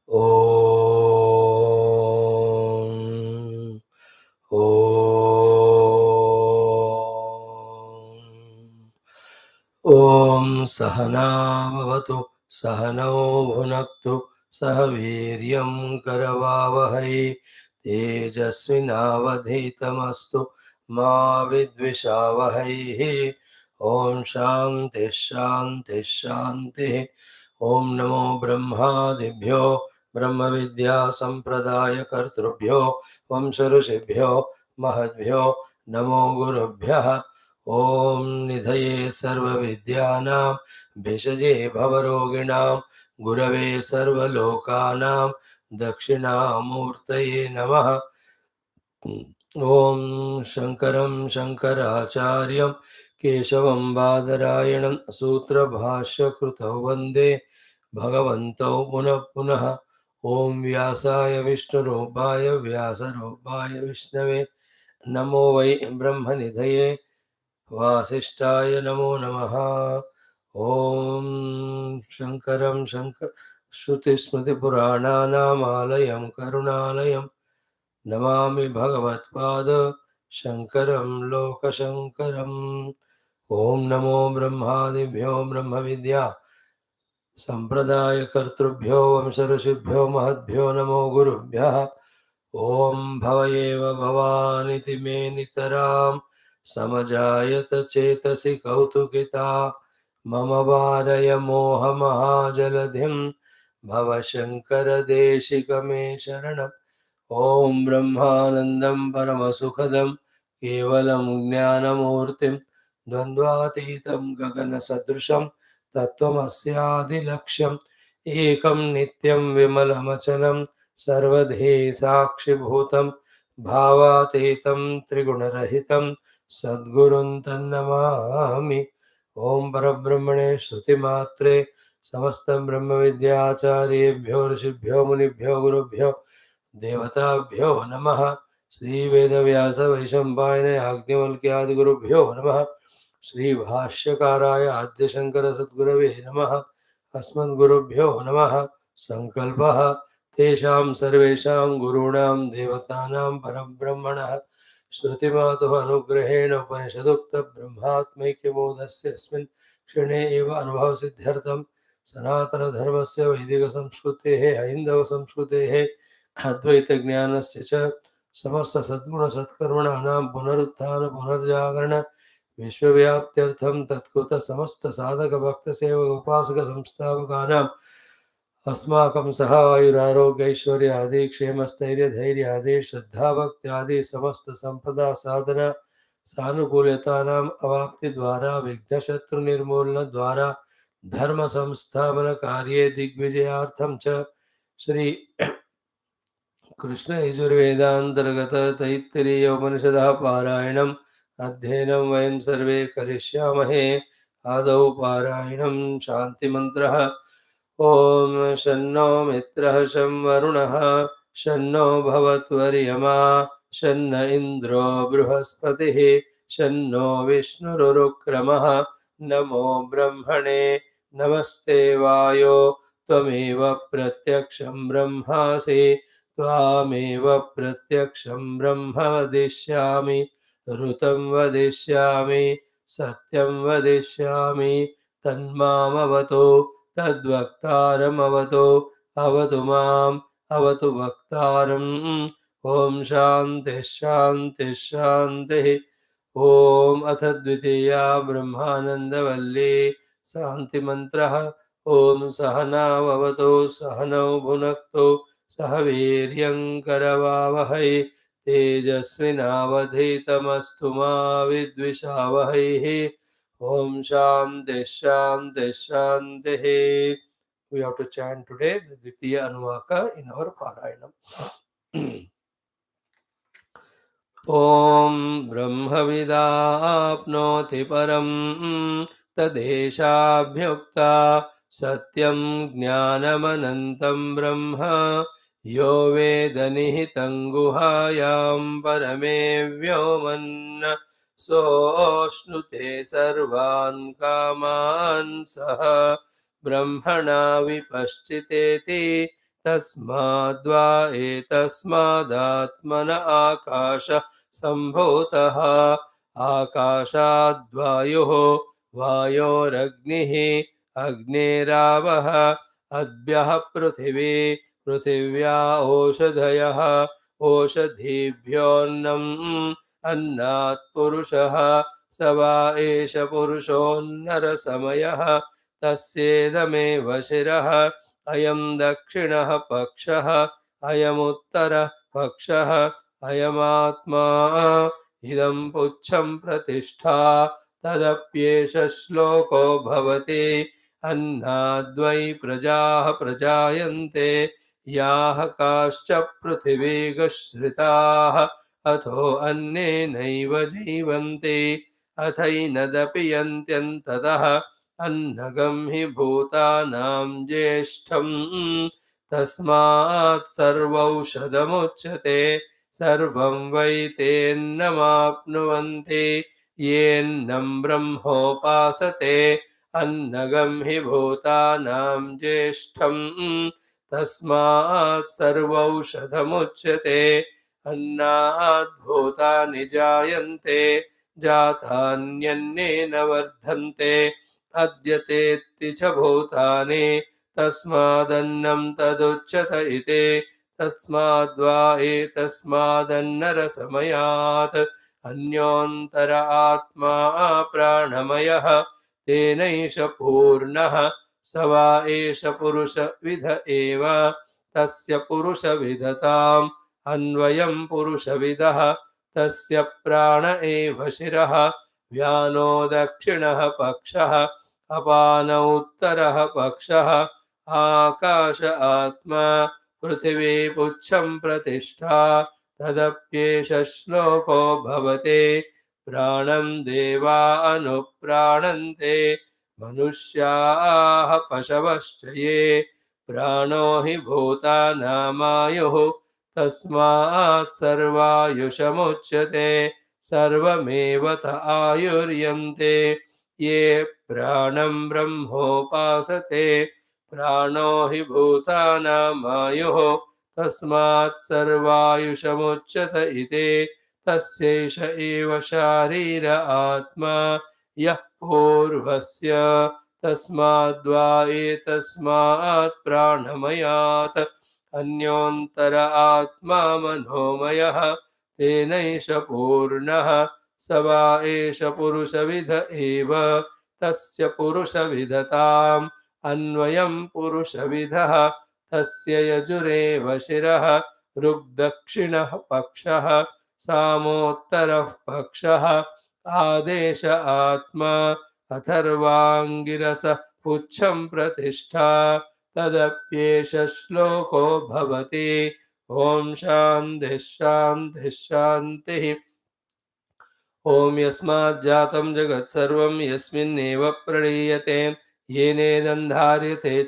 ॐ ॐ सहना भवतु सहनौ भुनक्तु सह वीर्यं करवावहै तेजस्विनावधीतमस्तु मा विद्विषावहैः ॐ शान्तिः शान्तिः शान्तिः ॐ नमो ब्रह्मादिभ्यो ब्रह्मविद्या सम्प्रदायकर्तृभ्यो वंशऋषिभ्यो महद्भ्यो नमो गुरुभ्यः ॐ निधये सर्वविद्यानां भिषजे भवरोगिणां गुरवे सर्वलोकानां दक्षिणामूर्तये नमः। ॐ शङ्करं शङ्कराचार्यं केशवं बादरायणं सूत्रभाष्यकृतौ वन्दे भगवन्तौ पुनः पुनः। ॐ व्यासाय विष्णुरूपाय व्यासरूपाय विष्णवे नमो वै ब्रह्मनिधये वासिष्ठाय नमो नमः। ॐ शङ्करं श्रुतिस्मृतिपुराणानामालयं करुणालयं नमामि भगवत्पाद शङ्करं लोकशङ्करम्। ॐ नमो ब्रह्मादिभ्यो ब्रह्मविद्या सम्प्रदायकर्तृभ्यो वंशऋषिभ्यो महद्भ्यो नमो गुरुभ्यः। ॐ भव एव भवानिति मे नितरां समजायत चेतसि कौतुकिता मम वारय मोहमहाजलधिं भव शङ्कर देशिकमे शरणम्। ॐ ब्रह्मानन्दं परमसुखदं केवलं ज्ञानमूर्तिं द्वन्द्वातीतं गगनसदृशं तत्त्वमस्यादिलक्ष्यम् एकं नित्यं विमलमचलं सर्वधी साक्षिभूतं भावातीतं त्रिगुणरहितं सद्गुरुं तन्नमामि। ॐ परब्रह्मणे श्रुतिमात्रे समस्तं ब्रह्मविद्याचार्येभ्यो ऋषिभ्यो मुनिभ्यो गुरुभ्यो देवताभ्यो नमः। श्रीवेदव्यास वैशम्पायन याज्ञवल्क्यादिगुरुभ्यो नमः। श्रीभाष्यकाराय आद्यशङ्कर सद्गुरवे नमः। अस्मद्गुरुभ्यो नमः। सङ्कल्पः तेषां सर्वेषां गुरूणां देवतानां परब्रह्मणः श्रुतिमातुः अनुग्रहेण उपनिषदुक्तब्रह्मात्मैक्यबोधस्य अस्मिन् क्षणे एव अनुभवसिद्ध्यर्थं सनातनधर्मस्य वैदिकसंस्कृतेः हैन्दवसंस्कृतेः अद्वैतज्ञानस्य च समस्तसद्गुणसत्कर्मणानां पुनरुत्थान पुनर्जागरण विश्वव्याप्त्यर्थं तत्कृत समस्त साधक भक्त सेवक उपासक संस्थापकानां अस्माकं सहायुरारोग्य ऐश्वर्य आदि क्षेमस्थैर्य धैर्य आदि श्रद्धा भक्ति आदि समस्त संपदा साधना सानुकूल्यतानाम् अवाप्ति द्वारा विघ्नशत्रु निर्मूलन द्वारा धर्म संस्थापन कार्ये दिग्विजयार्थं च श्री कृष्ण यजुर्वेदान्तर्गत तैत्तिरीय उपनिषदः पारायणम् अध्ययनं वयं सर्वे करिष्यामहे। आदौ पारायणं शान्तिमन्त्रः। ॐ शन्नो मित्रः शं वरुणः शन्नो भवत्वर्यमा शन्न इन्द्रो बृहस्पतिः शन्नो विष्णुरुक्रमः। नमो ब्रह्मणे नमस्ते वायो त्वमेव प्रत्यक्षं ब्रह्मासि त्वामेव प्रत्यक्षं ब्रह्म वदिष्यामि ऋतं वदिष्यामि सत्यं वदिष्यामि तन्मामवतु तद्वक्तारमवतु अवतु माम् अवतु वक्तारम्। ॐ शान्तिः शान्तिः शान्तिः। ॐ अथ द्वितीया ब्रह्मानन्दवल्ली शान्तिमन्त्रः। ॐ सहनाववतु सहनौ भुनक्तु सह वीर्यं करवावहै तेजस्विनावधीतमस्तु मा विद्विषावहैः। ॐ शान्तिः शान्तिः शान्तिः। We have to chant today the Dvitiya Anuvaka in our Parayanam. ॐ ब्रह्मविदाप्नोति परं तदेशाभ्युक्ता सत्यं ज्ञानमनन्तं ब्रह्म यो वेदनिहितं गुहायां परमे व्योमन् सोऽश्नुते सर्वान् कामान् सः ब्रह्मणा विपश्चितेति तस्माद्वा एतस्मादात्मन आकाश सम्भूतः आकाशाद्वायुः वायोरग्निः अग्नेरावः अद्भ्यः पृथिवी पृथिव्या ओषधयः ओषधीभ्योऽन्नम् अन्नात् पुरुषः स वा एष पुरुषोऽन्नरसमयः तस्येदमेव शिरः अयं दक्षिणः पक्षः अयमुत्तरः पक्षः अयमात्मा इदं पुच्छं प्रतिष्ठा तदप्येष श्लोको भवति अन्नाद्वै प्रजाः प्रजायन्ते याः काश्च पृथिवीगश्रिताः अथो अन्नेनैव जीवन्ति अथैनदपि यन्त्यन्ततः अन्नगं हि भूतानां ज्येष्ठम् तस्मात् सर्वौषधमुच्यते सर्वं वै तेन्नमाप्नुवन्ति येन्नं ब्रह्मोपासते अन्नगं हि भूतानां ज्येष्ठम् तस्मात् सर्वौषधमुच्यते अन्नात् भूतानि जायन्ते जातान्यन्नेन वर्धन्ते अद्यतेत्ति च भूतानि तस्मादन्नं तदुच्यत इति तस्माद्वा एतस्मादन्नरसमयात् अन्योन्तर आत्मा प्राणमयः तेनैष पूर्णः स वा एष पुरुषविद एव तस्य पुरुषविदताम् अन्वयं पुरुषविदः तस्य प्राण एव शिरः व्यानो दक्षिणः पक्षः अपानौ उत्तरः पक्षः आकाश आत्मा पृथिवी पुच्छं प्रतिष्ठा तदप्येष श्लोको भवति प्राणं देवा अनुप्राणन्ते मनुष्याः पशवश्च ये प्राणो हि भूतानामायुः तस्मात् सर्वायुषमुच्यते सर्वमेव त आयुर्यन्ते ये प्राणं ब्रह्मोपासते प्राणो हि भूतानामायुः तस्मात् सर्वायुषमुच्यत इति तस्यैष एव शारीर आत्मा यः पूर्वस्य तस्माद्वा एतस्मात् प्राणमयात् अन्योन्तर आत्मा मनोमयः तेनैष पूर्णः स वा एष पुरुषविद एव तस्य पुरुषविदताम् अन्वयं पुरुषविदः तस्य यजुरेव शिरः ऋग्दक्षिणः पक्षः सामोत्तरः पक्षः आदेश आत्मा अथर्वाङ्गिरसः पुच्छं प्रतिष्ठा तदप्येष श्लोको भवति ॐ शान्तिः शान्तिः शान्तिः ॐ यस्माज्जातं जगत्सर्वं यस्मिन्नेव प्रणीयते येनेदं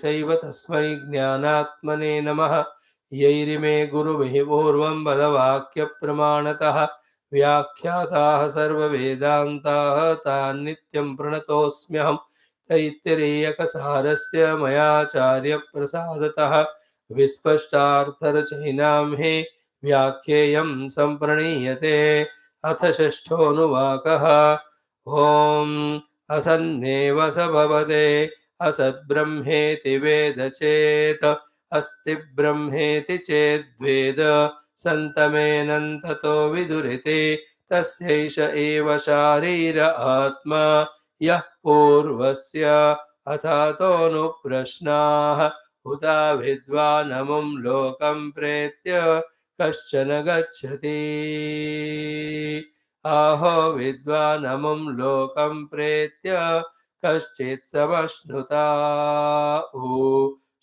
चैव तस्मै ज्ञानात्मने नमः यैरिमे गुरुभिः पूर्वं पदवाक्यप्रमाणतः व्याख्याताः सर्ववेदान्ताः तान् नित्यं प्रणतोऽस्म्यहं तैत्तिरीयकसारस्य मयाचार्यप्रसादतः विस्पष्टार्थरचयिनां हि व्याख्येयं सम्प्रणीयते अथ षष्ठोऽनुवाकः ॐ असन्नेव स भवते असद्ब्रह्मेति वेद चेत् अस्ति ब्रह्मेति चेद्वेद सन्तमेनन्ततो विदुरिति तस्यैष एव शारीर आत्मा यः पूर्वस्य अथातोऽनुप्रश्नाः उता विद्वानमुं लोकं प्रेत्य कश्चन गच्छति आहो विद्वानमुं लोकं प्रेत्य कश्चित् समश्नुता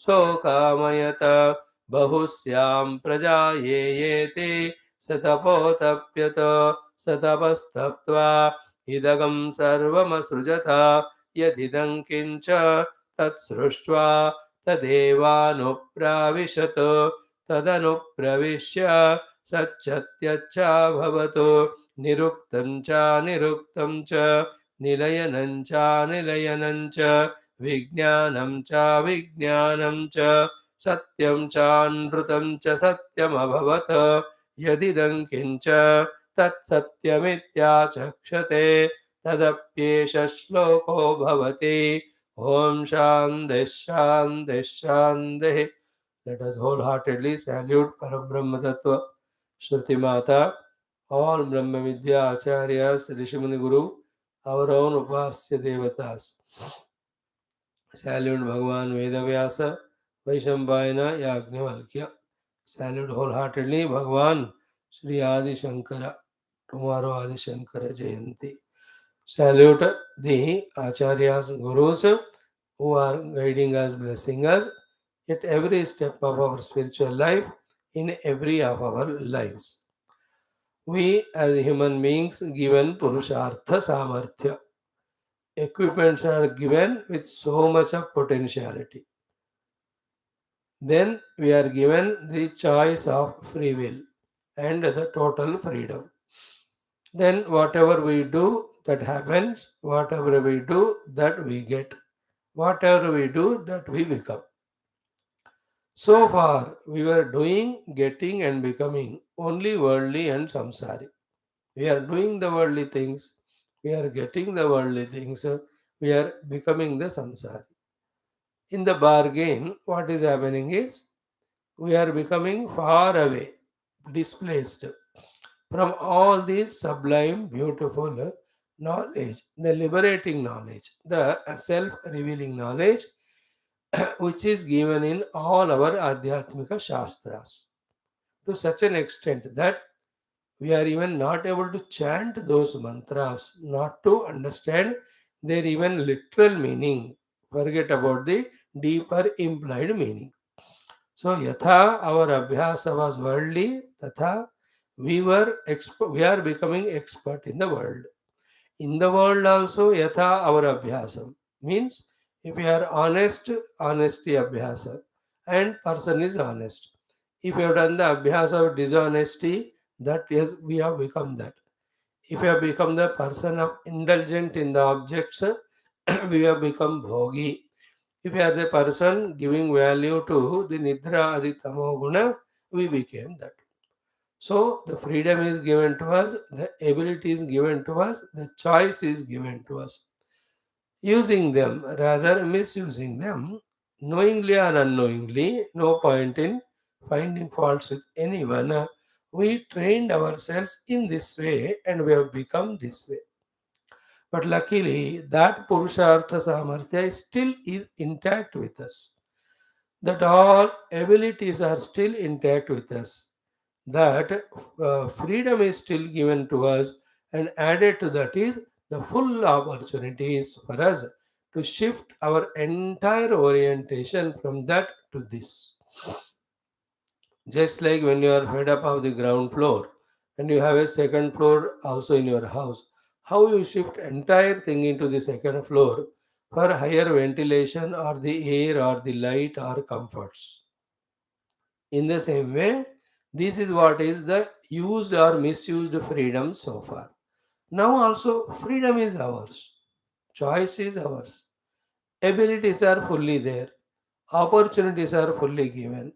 शोकामयत बहुस्यां प्रजा ये येति स तपोतप्यत स तपस्तप्त्वा इदगं सर्वमसृजत यदिदं किञ्च तत्सृष्ट्वा तदेवानुप्राविशत तदनुप्रविश्य सच्चत्यच्चाभवतु निरुक्तं च निरुक्तं च निलयनं च निलयनं च विज्ञानं च विज्ञानं च सत्यं चानृतं च सत्यमभवत् यदिदं किञ्च तत्सत्यमित्याचक्षते तदप्येष श्लोको भवति ॐ शान्तिः शान्तिः शान्तिः. Let us wholeheartedly salute Parabrahma Tattva, Shruti Mata, all Brahma Vidya Acharyas, Rishimuni Guru, our own Upasya Devatas. Salute Bhagavan Vedavyasa, Vaishambhayana Yagnavalkya. Salute wholeheartedly Bhagavan Sri Adi Shankara, tomorrow Adi Shankara Jayanti. Salute the Acharyas, Gurus who are guiding us, blessing us at every step of our spiritual life, in every of our lives. We as human beings given Purushartha Samarthya. Equipments are given with so much of potentiality. Then we are given the choice of free will and the total freedom. Then whatever we do, that happens. Whatever we do, that we get. Whatever we do, that we become. So far, we were doing, getting, and becoming only worldly and samsari. We are doing the worldly things, we are getting the worldly things, we are becoming the samsari. In the bargain, what is happening is we are becoming far away, displaced from all this sublime, beautiful knowledge, the liberating knowledge, the self revealing knowledge, which is given in all our Adhyatmika Shastras to such an extent that we are even not able to chant those mantras, not to understand their even literal meaning. Forget about the deeper implied meaning. So, yatha our abhyasa was worldly, tatha we are becoming expert in the world. In the world also, yatha our abhyasam means if we are honest, honesty abhyasa, and person is honest. If you have done the abhyasa of dishonesty, that yes, we have become that. If you have become the person of indulgent in the objects, we have become bhogi. If you are the person giving value to the nidra adi tamo guna, we became that. So the freedom is given to us, the ability is given to us, the choice is given to us. Using them, rather misusing them, knowingly or unknowingly, no point in finding faults with anyone. We trained ourselves in this way and we have become this way. But luckily, that Purushartha Samarthya still is intact with us. That all abilities are still intact with us. That freedom is still given to us, and added to that is the full opportunities for us to shift our entire orientation from that to this. Just like when you are fed up of the ground floor and you have a second floor also in your house, how you shift entire thing into the second floor for higher ventilation or the air or the light or comforts. In the same way, this is what is the used or misused freedom so far. Now also freedom is ours, choice is ours, abilities are fully there, opportunities are fully given,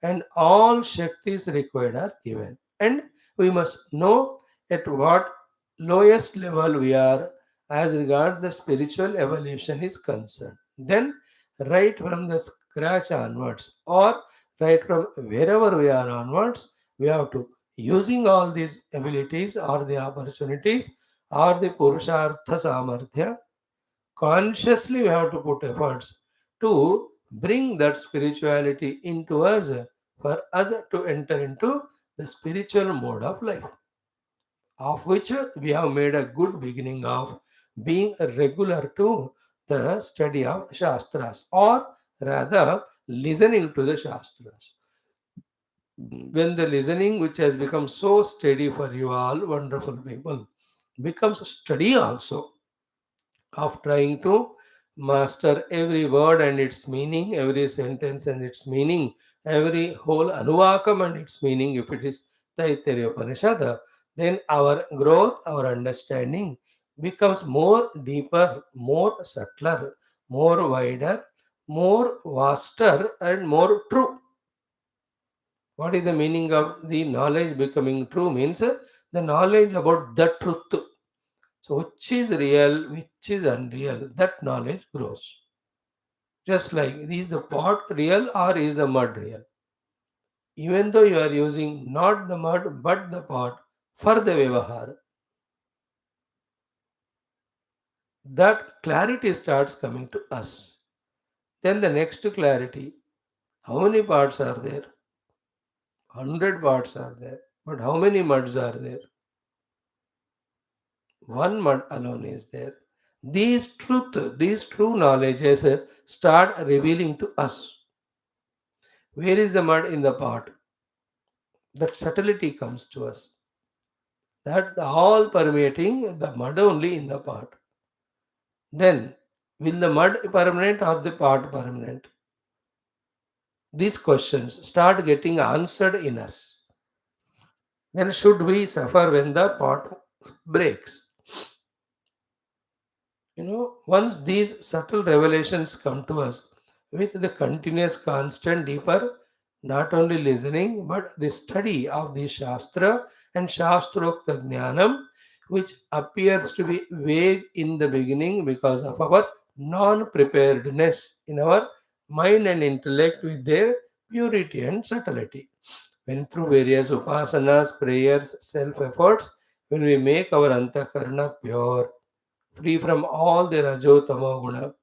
and all Shaktis required are given. And we must know at what lowest level we are as regards the spiritual evolution is concerned. Then, right from the scratch onwards, or right from wherever we are onwards, we have to using all these abilities or the opportunities or the Purushartha Samarthya. Consciously, we have to put efforts to bring that spirituality into us for us to enter into the spiritual mode of life, of which we have made a good beginning of being a regular to the study of Shastras, or rather, listening to the Shastras. When the listening, which has become so steady for you all, wonderful people, becomes study also of trying to master every word and its meaning, every sentence and its meaning, every whole Anuvakam and its meaning, if it is Taittiriya Upanishad, then our growth, our understanding becomes more deeper, more subtler, more wider, more vaster and more true. What is the meaning of the knowledge becoming true? Means the knowledge about the truth. So, which is real, which is unreal, that knowledge grows. Just like, is the pot real or is the mud real? Even though you are using not the mud but the pot for the Vyavahar, that clarity starts coming to us. Then the next clarity, how many parts are there? 100 parts are there. But how many muds are there? One mud alone is there. These true knowledges start revealing to us. Where is the mud in the pot? That subtlety comes to us. That all permeating the mud only in the pot. Then, will the mud permanent or the pot permanent? These questions start getting answered in us. Then, should we suffer when the pot breaks? Once these subtle revelations come to us with the continuous, constant, deeper, not only listening, but the study of the Shastra and Shastrokta Jnanam, which appears to be vague in the beginning because of our non preparedness in our mind and intellect with their purity and subtlety. When through various upasanas, prayers, self efforts, when we make our antakarna pure, free from all the rajotama guna.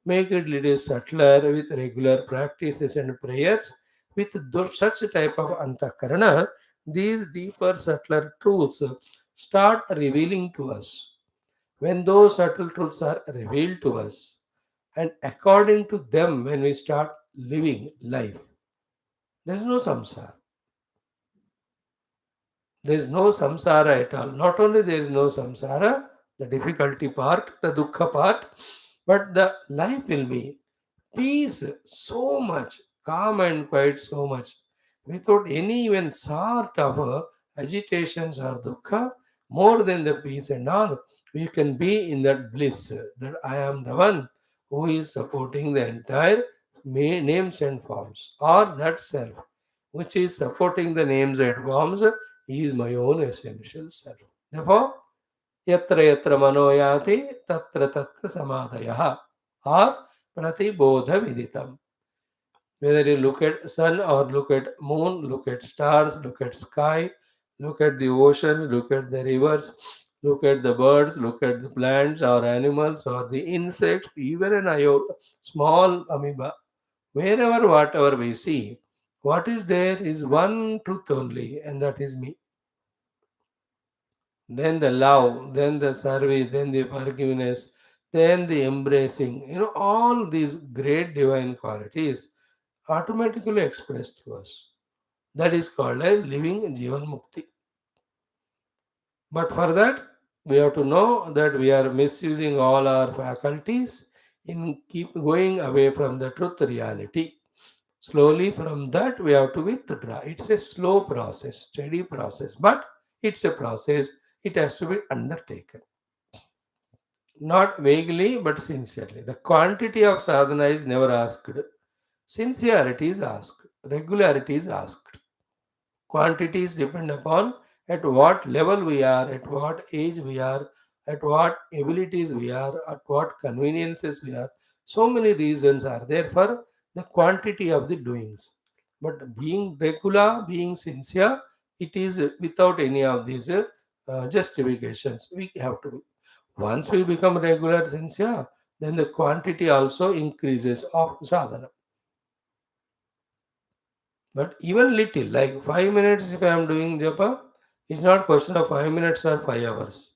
Make it little subtler with regular practices and prayers. With such type of antakarana, these deeper, subtler truths start revealing to us. When those subtle truths are revealed to us, and according to them, when we start living life, there is no samsara. There is no samsara at all. Not only there is no samsara, the difficulty part, the dukkha part, but the life will be peace, so much, calm and quiet, so much, without any even sort of agitations or dukkha, more than the peace and all. We can be in that bliss that I am the one who is supporting the entire names and forms, or that self which is supporting the names and forms. He is my own essential self. Therefore, yatra yatra manoyati tatra tatra samadaya or pratibodha viditam. Whether you look at sun or look at moon, look at stars, look at sky, look at the oceans, look at the rivers, look at the birds, look at the plants or animals or the insects, even an small amoeba, wherever whatever we see, what is there is one truth only, and that is me. Then the love, then the service, then the forgiveness, then the embracing, all these great divine qualities automatically expressed to us. That is called a living Jivan Mukti. But for that, we have to know that we are misusing all our faculties in keep going away from the truth reality. Slowly from that, we have to withdraw. It's a slow process, steady process, but it's a process. It has to be undertaken. Not vaguely, but sincerely. The quantity of sadhana is never asked. Sincerity is asked. Regularity is asked. Quantities depend upon at what level we are, at what age we are, at what abilities we are, at what conveniences we are. So many reasons are there for the quantity of the doings. But being regular, being sincere, it is without any of these justifications. We have to be. Once we become regular, sincere, then the quantity also increases of sadhana. But even little, like 5 minutes, if I am doing japa, it's not question of 5 minutes or 5 hours.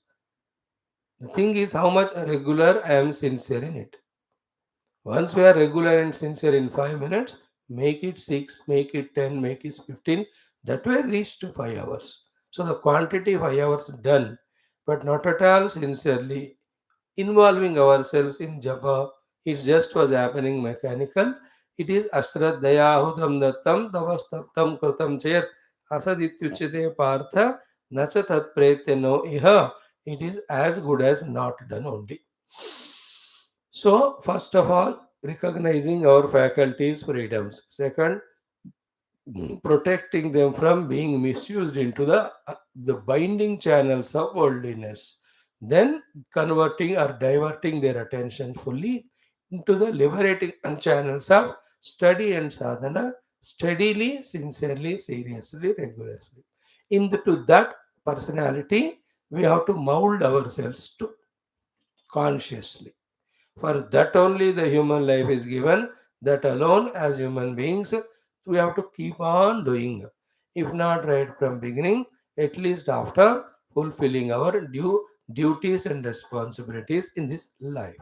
The thing is how much regular I am sincere in it. Once we are regular and sincere in 5 minutes, make it 6, make it 10, make it 15. That way reach to 5 hours. So the quantity 5 hours done, but not at all sincerely involving ourselves in japa. It just was happening mechanical. It is ashraddhayahutam dattam tavastaptam kritam chet asadityuchite partha nacha tat prete no iha. It is as good as not done only. So, first of all, recognizing our faculties, freedoms. Second, protecting them from being misused into the binding channels of worldliness. Then converting or diverting their attention fully into the liberating channels of study and sadhana, steadily, sincerely, seriously, regularly. Into that personality, we have to mold ourselves to consciously. For that only the human life is given, that alone as human beings we have to keep on doing. If not right from beginning, at least after fulfilling our duties and responsibilities in this life.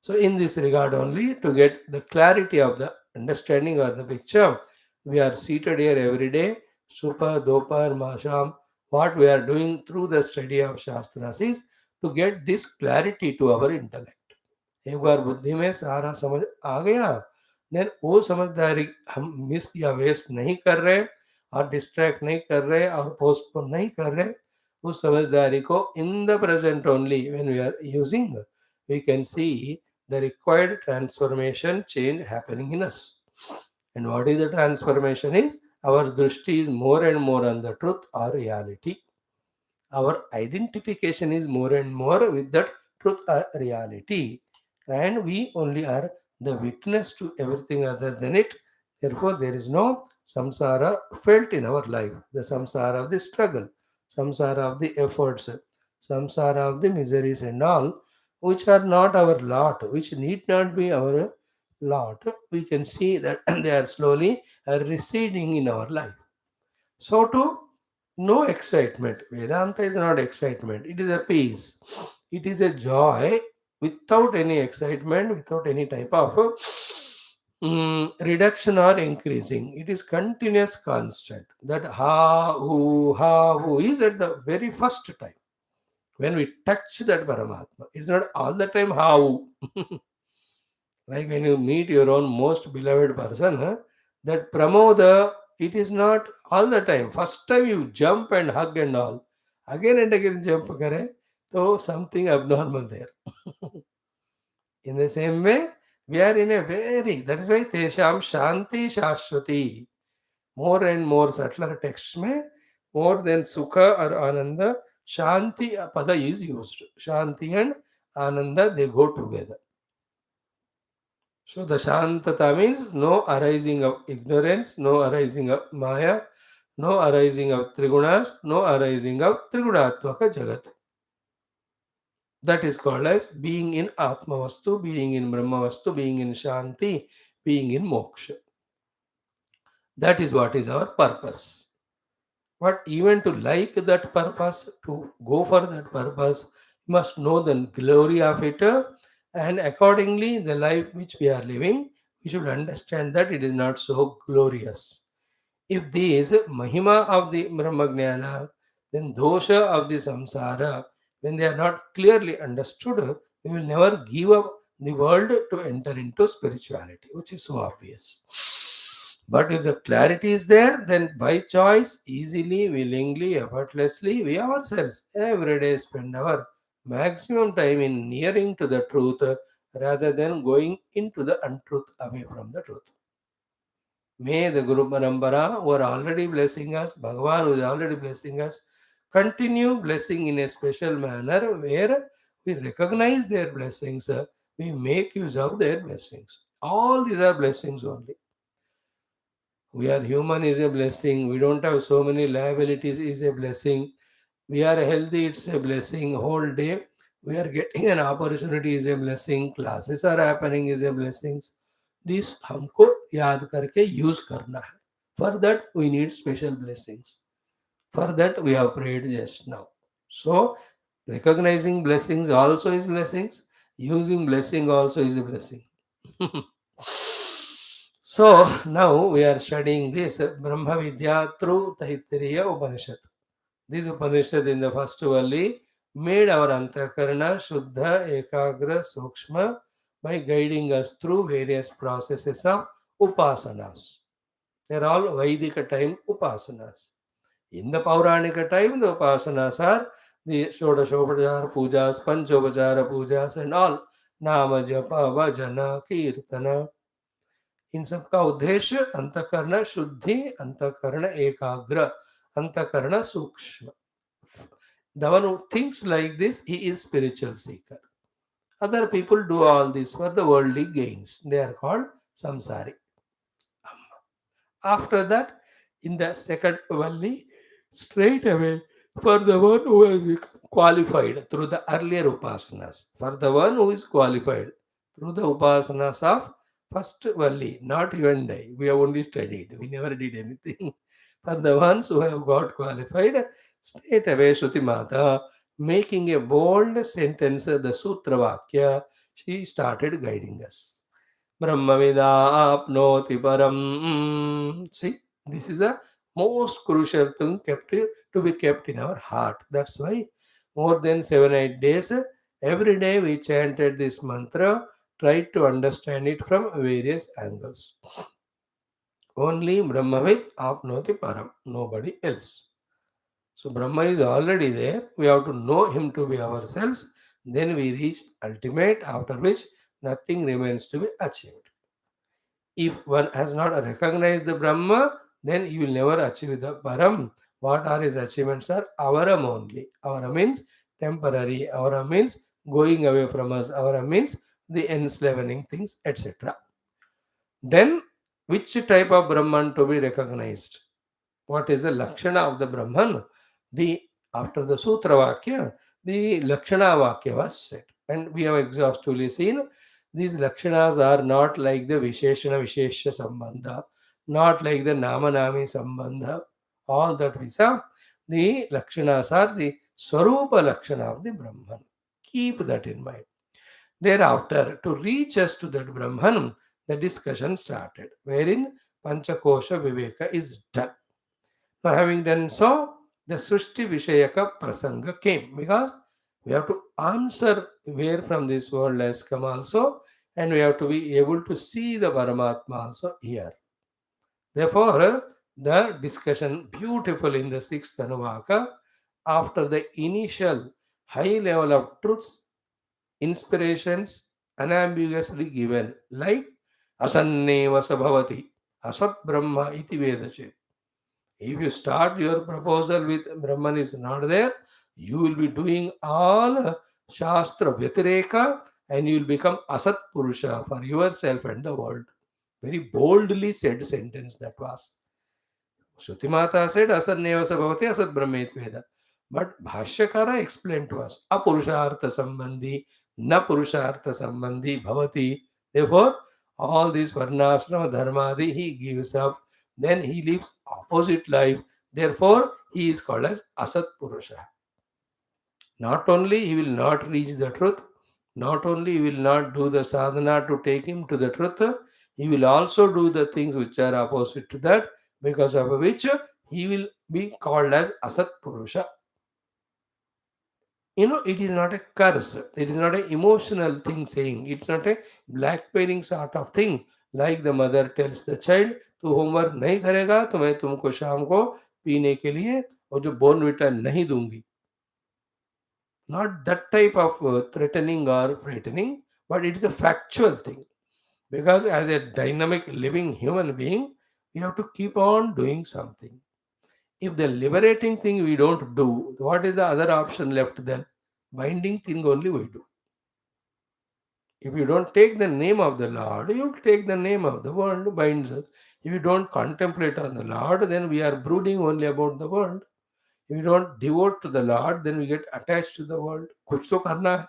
So in this regard only, to get the clarity of the understanding or the picture, we are seated here every day, Supa, Dopar, Masham. What we are doing through the study of Shastras is to get this clarity to our intellect. एक बार बुद्धि में सारा समझ आ गया, then वो समझदारी हम miss या वेस्ट नहीं कर रहे और डिस्ट्रैक्ट नहीं कर रहे और पोस्टपोन नहीं कर रहे, उस समझदारी को in the present only when we are using we can see the required transformation change happening in us. And what is the transformation is our drishti is more and more on the truth or reality. Our identification is more and more with that truth or reality, and we only are the witness to everything other than it. Therefore there is no samsara felt in our life, the samsara of the struggle, samsara of the efforts, samsara of the miseries and all, which are not our lot, which need not be our lot. We can see that they are slowly receding in our life. So too, no excitement. Vedanta is not excitement. It is a peace. It is a joy without any excitement, without any type of reduction or increasing. It is continuous, constant. That ha who is at the very first time when we touch that Paramatma. It's not all the time how. Like when you meet your own most beloved person, huh, that pramoda, it is not all the time. First time you jump and hug and all. Again and again jump kare, so something abnormal there. In the same way, we are in a very, that is why Tesham Shanti Shashwati. More and more subtler texts में, more than Sukha or Ananda, Shanti pada is used. Shanti and Ananda, they go together. So the Shantata means no arising of ignorance, no arising of Maya, no arising of Trigunas, no arising of Trigunatvaka Jagat. That is called as being in Atma Vastu, being in Brahma Vastu, being in Shanti, being in Moksha. That is what is our purpose. But even to like that purpose, to go for that purpose, you must know the glory of it, and accordingly, the life which we are living, we should understand that it is not so glorious. If this Mahima of the Brahmagnana, then dosha of the samsara, when they are not clearly understood, we will never give up the world to enter into spirituality, which is so obvious. But if the clarity is there, then by choice, easily, willingly, effortlessly, we ourselves every day spend our maximum time in nearing to the truth rather than going into the untruth away from the truth. May the Guru Parampara, who are already blessing us, Bhagavan who is already blessing us, continue blessing in a special manner where we recognize their blessings, we make use of their blessings. All these are blessings only. We are human is a blessing. We don't have so many liabilities is a blessing. We are healthy, it's a blessing. Whole day we are getting an opportunity is a blessing. Classes are happening is a blessing. This हमको याद करके use करना है. For that we need special blessings. For that we have prayed just now. So recognizing blessings also is blessings. Using blessing also is a blessing. So now we are studying this Brahma Vidya through Taittiriya Upanishad. This Upanishad in the first Valli made our Antakarana Shuddha Ekagra Sukshma by guiding us through various processes of Upasanas. They are all Vaidika time Upasanas. In the Pauranika time, the Upasanas are the Shodashopachara Pujas, Panchopachara Pujas and all. नाम जप भजन कीर्तन। इन सब का उद्देश्य अंतःकरण शुद्धि, अंतःकरण एकाग्र, अंतःकरण सूक्ष्म. The one who thinks like this, he is spiritual seeker. Other people do all this for the worldly gains. They are called samsari. After that, in the second Valli, straight away, for the one who has become qualified through the earlier upasanas, for the one who is qualified through the upasanas of first Valli, not you and I, we have only studied, we never did anything. For the ones who have got qualified, straight away Shruti Mata, making a bold sentence, the Sutra Vakya, she started guiding us. Brahmavida apnoti param. See, this is the most crucial thing to be kept in our heart. That's why more than 7 8 days, every day we chanted this mantra, tried to understand it from various angles. Only Brahmavid apnoti param, nobody else. So Brahma is already there. We have to know him to be ourselves. Then we reach ultimate, after which nothing remains to be achieved. If one has not recognized the Brahma, then he will never achieve the Param. What are his achievements are avaram only. Avaram means temporary. Avaram means going away from us. Avaram means the enslaving things, etc. Then, which type of Brahman to be recognized? What is the Lakshana of the Brahman? The After the Sutra Vakya, the Lakshana Vakya was said. And we have exhaustively seen these Lakshanas are not like the Visheshana Vishesha Sambandha, not like the Namanami Sambandha. All that we saw, the Lakshanas are the Swarupa Lakshana of the Brahman. Keep that in mind. Thereafter, to reach us to that Brahman, the discussion started, wherein Panchakosha Viveka is done. Now, having done so, the Srishti Vishayaka Prasanga came because we have to answer where from this world has come also, and we have to be able to see the Paramatma also here. Therefore, the discussion beautiful in the sixth Anuvaka, after the initial high level of truths, inspirations unambiguously given, like Asanneva Sabhavati, Asat Brahma iti Vedache. If you start your proposal with Brahman is not there, you will be doing all Shastra Vyatireka and you will become Asat Purusha for yourself and the world. Very boldly said sentence that was. Shruti Mata said, Asanneva Sabhavati Asat Brahmet Veda. But Bhashyakara explained to us, Apurushartha Sambandhi, Na Purushartha Sambandhi Bhavati. Therefore, all these Varnashrama Dharmadi he gives up, then he lives opposite life. Therefore, he is called as Asat Purusha. Not only he will not reach the truth, not only he will not do the sadhana to take him to the truth, he will also do the things which are opposite to that, because of which he will be called as Asat Purusha. It is not a curse. It is not an emotional thing saying. It's not a blackmailing sort of thing. Like the mother tells the child, तू homework नहीं करेगा तो मैं तुमको शाम को पीने के लिए और जो बोर्नविटा नहीं दूंगी. Not that type of threatening or frightening, but it is a factual thing. Because as a dynamic living human being, we have to keep on doing something. If the liberating thing we don't do, what is the other option left then? Binding thing only we do. If you don't take the name of the Lord, you take the name of the world binds us. If you don't contemplate on the Lord, then we are brooding only about the world. If you don't devote to the Lord, then we get attached to the world. कुछ तो करना है.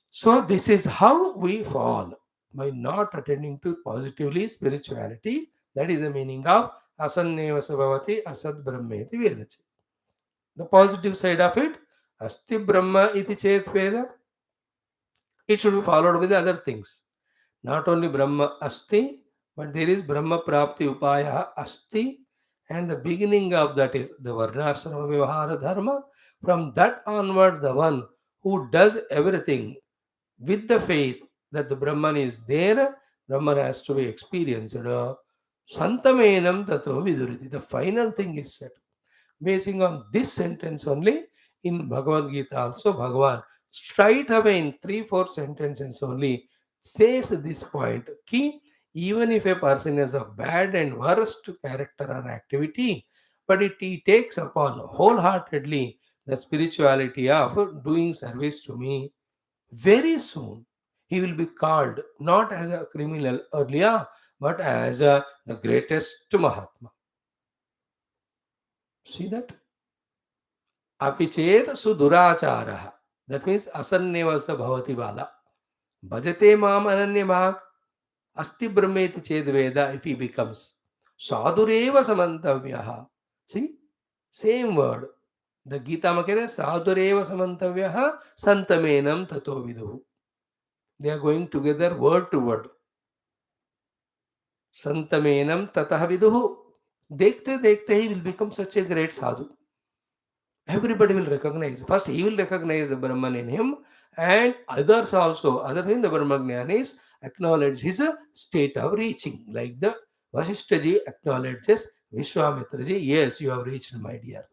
So this is how we fall by not attending to positively spirituality. That is the meaning of asanneva sabhavati asad brahmeti vedache. The positive side of it, asti brahma iti chet veda. It should be followed with the other things. Not only Brahma asti, but there is Brahma prapti upaya asti, and the beginning of that is the Varnashrama Vivahara Dharma. From that onward, the one who does everything with the faith that the Brahman is there, Brahman has to be experienced. Santamenam tato viduriti. The final thing is said. Basing on this sentence only, in Bhagavad Gita also, Bhagavan straight away in 3 4 sentences only says this point key, even if a person has a bad and worst character or activity, but he takes upon wholeheartedly the spirituality of doing service to me, very soon he will be called not as a criminal earlier, but as the greatest Mahatma. See that? Apichet sudurachara. That means asannevasa bhavati vala. Bhajate mam ananyamag. Asti brahmeti ched veda if he becomes. Sadureva samantavyaha. See? Same word. The Gita ma kehte sadureva samantavyaha santamenam tato viduhu. They are going together word to word. Santamenam tatah viduhu. देखते देखते he will become such a great sadhu. Everybody will recognize. First, he will recognize the Brahman in him, and others also. Others in the Brahmagyanis acknowledge his state of reaching. Like the Vasishtaji acknowledges Vishwamitraji, yes, you have reached, my dear.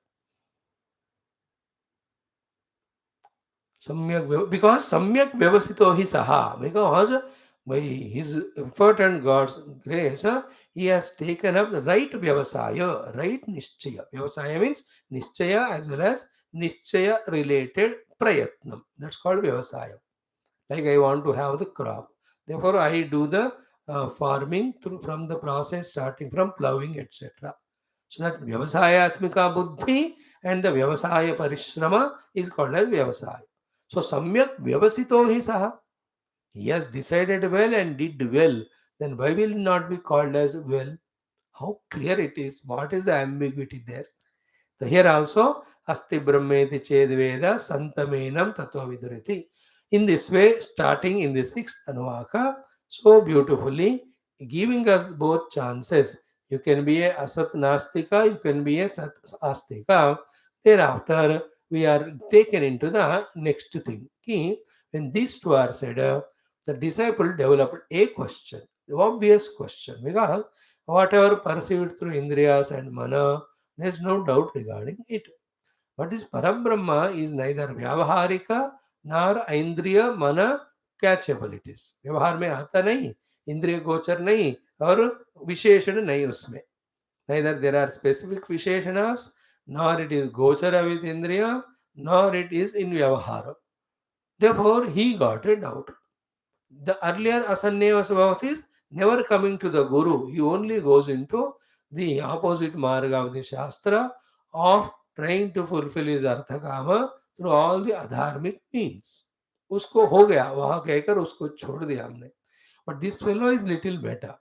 Because Samyak Vyavasito hi saha, because by his effort and God's grace, he has taken up the right Vyavasaya, right Nishchaya. Vyavasaya means Nishchaya as well as Nishchaya related Prayatnam. That's called Vyavasaya. Like I want to have the crop. Therefore, I do the farming through from the process starting from plowing, etc. So that Vyavasaya Atmika Buddhi and the Vyavasaya Parishrama is called as Vyavasaya. So Samyak Vyavasito hi saha. He has decided well and did well. Then why will it not be called as well? How clear it is. What is the ambiguity there? So here also, Asti Brahmeti Chedveda Santamenam Tato Viduriti. In this way, starting in the sixth Anuvaka, so beautifully giving us both chances. You can be a Asat Nastika, you can be a Sat Astika. Thereafter, we are taken into the next thing. Ki, when these two are said, the disciple developed a question, the obvious question, because whatever perceived through Indriyas and Mana, there's no doubt regarding it. What is Parabrahma is neither Vyavaharika nor Indriya Mana catchabilities. व्यवहार में आता नहीं, इंद्रिय गोचर नहीं और विशेषण नहीं उसमें. Neither there are specific visheshanas, nor it is gochara with indriya, nor it is in vyavahara. Therefore, he got a doubt. The earlier Asanneva Svabhavat is never coming to the Guru. He only goes into the opposite marga of the Shastra of trying to fulfill his Arthakama through all the adharmic means. उसको हो गया वहां कहकर उसको छोड़ दिया हमने. But this fellow is little better.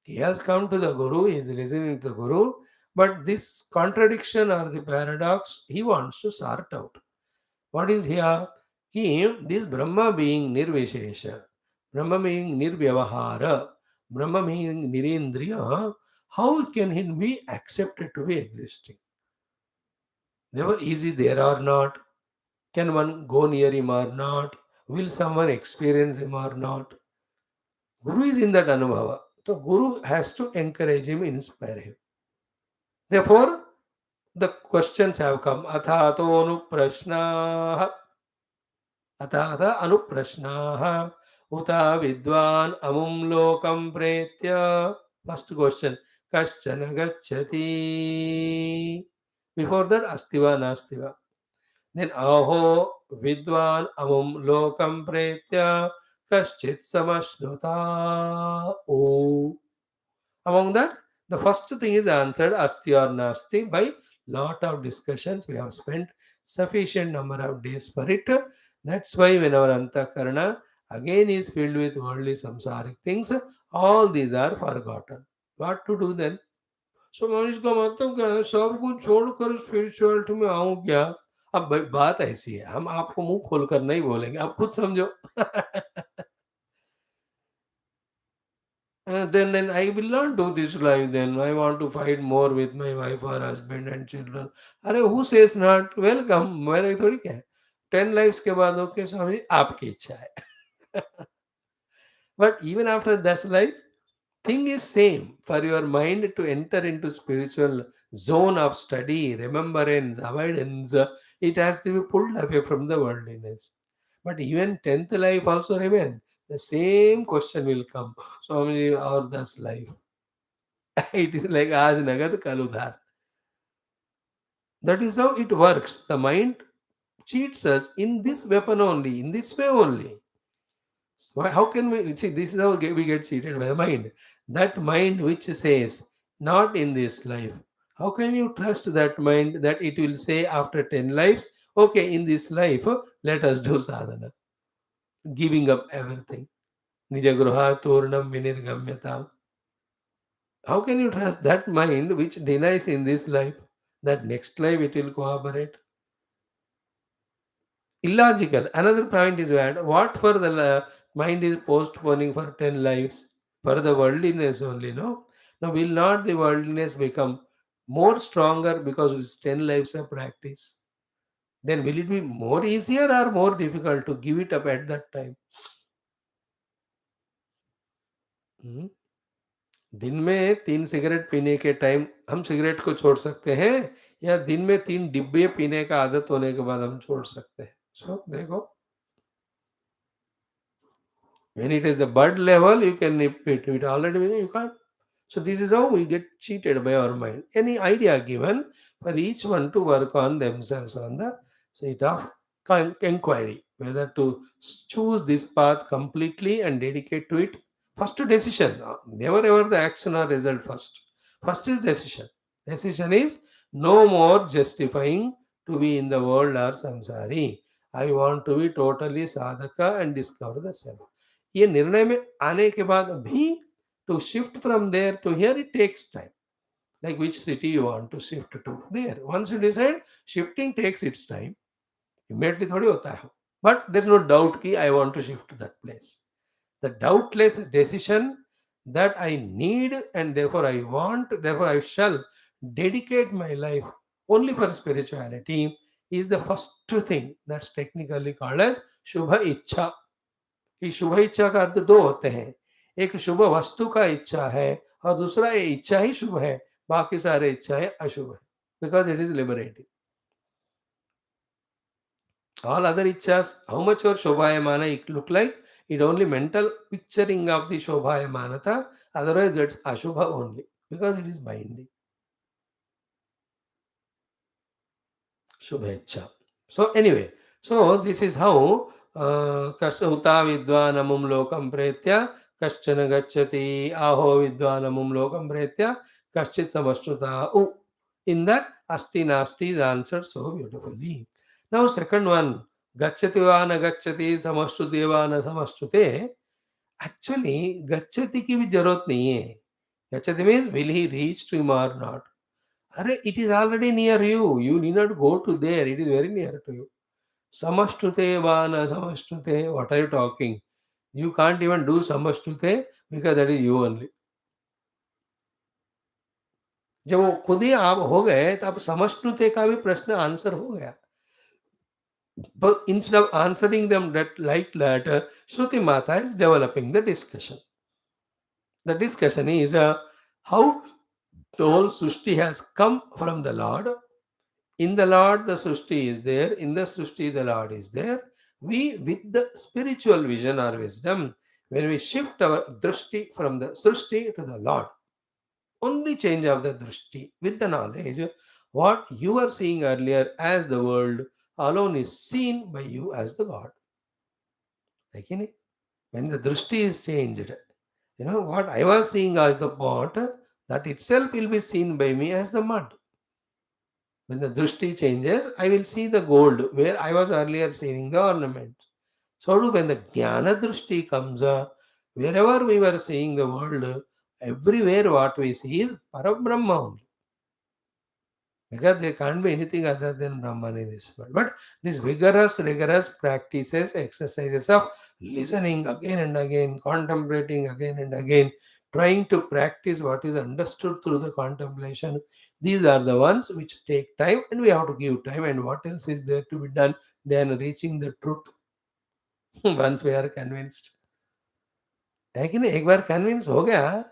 He has come to the Guru, he is listening to the Guru, but this contradiction or the paradox he wants to sort out. What is here? This Brahma being Nirvishesha, Brahma being Nirvyavahara, Brahma being Nirendriya, how can he be accepted to be existing? Therefore, is he there or not? Can one go near him or not? Will someone experience him or not? Guru is in that Anubhava. So, Guru has to encourage him, inspire him. Therefore, the questions have come. Athato prashna. अतः अनुप्रश्नाः उत विद्वान् अमुं लोकं प्रेत्य. First question कश्चन गच्छति. Before that अस्ति वा नास्ति वा. देन अहो विद्वान् अमुं लोकं प्रेत्य कश्चित् समश्नुता. ओ. Among that, the first thing is answered asti or nasti by lot of discussions. We have spent sufficient number of days for it. That's why when our antakarana again is filled with worldly samsaric things, all these are forgotten. What to do then? So इसका मतलब क्या है, सब कुछ छोड़कर spirituality में आऊं क्या? अब बात ऐसी है, हम आपको मुंह खोलकर नहीं बोलेंगे, आप खुद समझो. Then I will not do this life. Then I want to fight more with my wife or husband and children. अरे who says not? Welcome. मेरा थोड़ी क्या है. 10 lives के बाद ओके स्वामी जी, आपकी इच्छा है. But even after this life, thing is same. For your mind to enter into spiritual zone of study, remembrance, avoidance, it has to be pulled away from the worldliness. But even 10th life also remain. The same question will come. Swamiji, or this life. It is like Aaj Nagad Kal Udhar. That is how it works. The mind cheats us in this weapon only, in this way only. So how can we see? This is how we get cheated by the mind. That mind which says, not in this life. How can you trust that mind that it will say after 10 lives, okay, in this life, let us do sadhana, giving up everything. Nijagruha turnam vinirgamyatam. How can you trust that mind which denies in this life that next life it will cooperate? Illogical. Another point is that what for the mind is postponing for 10 lives? For the worldliness only, no? Now, will not the worldliness become more stronger because of 10 lives of practice? Then will it be more easier or more difficult to give it up at that time? हम्म, दिन में 3 cigarette पीने के time हम cigarette को छोड़ सकते हैं या दिन में 3 डिब्बे पीने का आदत होने के बाद हम छोड़ सकते हैं? सो देखो, when it is the bud level, you can nip it. It already you can't. So this is how we get cheated by our mind. Any idea given for each one to work on themselves on the state of inquiry, whether to choose this path completely and dedicate to it. First decision, never ever the action or result first. First is decision. Decision is no more justifying to be in the world or samsari. I want to be totally sadhaka and discover the self. ये निर्णय में आने के बाद भी to shift from there to here it takes time, like which city you want to shift to there. Once you decide, shifting takes its time. Immediately थोड़ी होता है, but there is no doubt कि I want to shift to that place. The doubtless decision that I need and therefore I want, therefore I shall dedicate my life only for spirituality is the first thing that's technically called as shubha ichha. कि शुभ इच्छा का अर्थ दो होते हैं, एक शुभ वस्तु का इच्छा है और दूसरा ये इच्छा ही शुभ है, बाकी सारे इच्छाएं अशुभ है, because it is liberating. All other ichhas, how much your shobhayamana it look like, it only mental picturing of the shobhayamanata, otherwise that's ashubha only, because it is binding. Shubhecha. So anyway, so this is how Uta vidvanamum lokam pretya kaschana gacchati aho vidvanamum lokam pretya kaschit samashruta u. In that asti nasti is answered so beautifully. Now second one, gacchati va na gacchati samashruti va na samashrute. Actually gacchati की भी जरूरत नहीं है. Gacchati means will he reach to him or not? Arre, it is already near you. You need not go to there. It is very near to you. Samashtute vana samashtute. What are you talking? You can't even do samashtute because that is you only. जब वो खुद ही आप हो गए तो अब समष्टुते का भी प्रश्न आंसर हो गया. But instead of answering them that like that, Shruti Mata is developing the discussion. The discussion is how the whole Srishti has come from the Lord. In the Lord, the Srishti is there. In the Srishti, the Lord is there. We, with the spiritual vision or wisdom, when we shift our drishti from the Srishti to the Lord, only change of the drishti with the knowledge, what you were seeing earlier as the world alone is seen by you as the God. Like when the drishti is changed, what I was seeing as the pot, that itself will be seen by me as the mud. When the drishti changes, I will see the gold where I was earlier seeing the ornament. So when the jnana drishti comes, wherever we were seeing the world, everywhere what we see is Parabrahma only. Because there can't be anything other than Brahman in this world. But these rigorous practices, exercises of listening again and again, contemplating again and again, trying to practice what is understood through the contemplation, these are the ones which take time and we have to give time. And what else is there to be done than reaching the truth once we are convinced? है कि नहीं? एक बार convince हो गया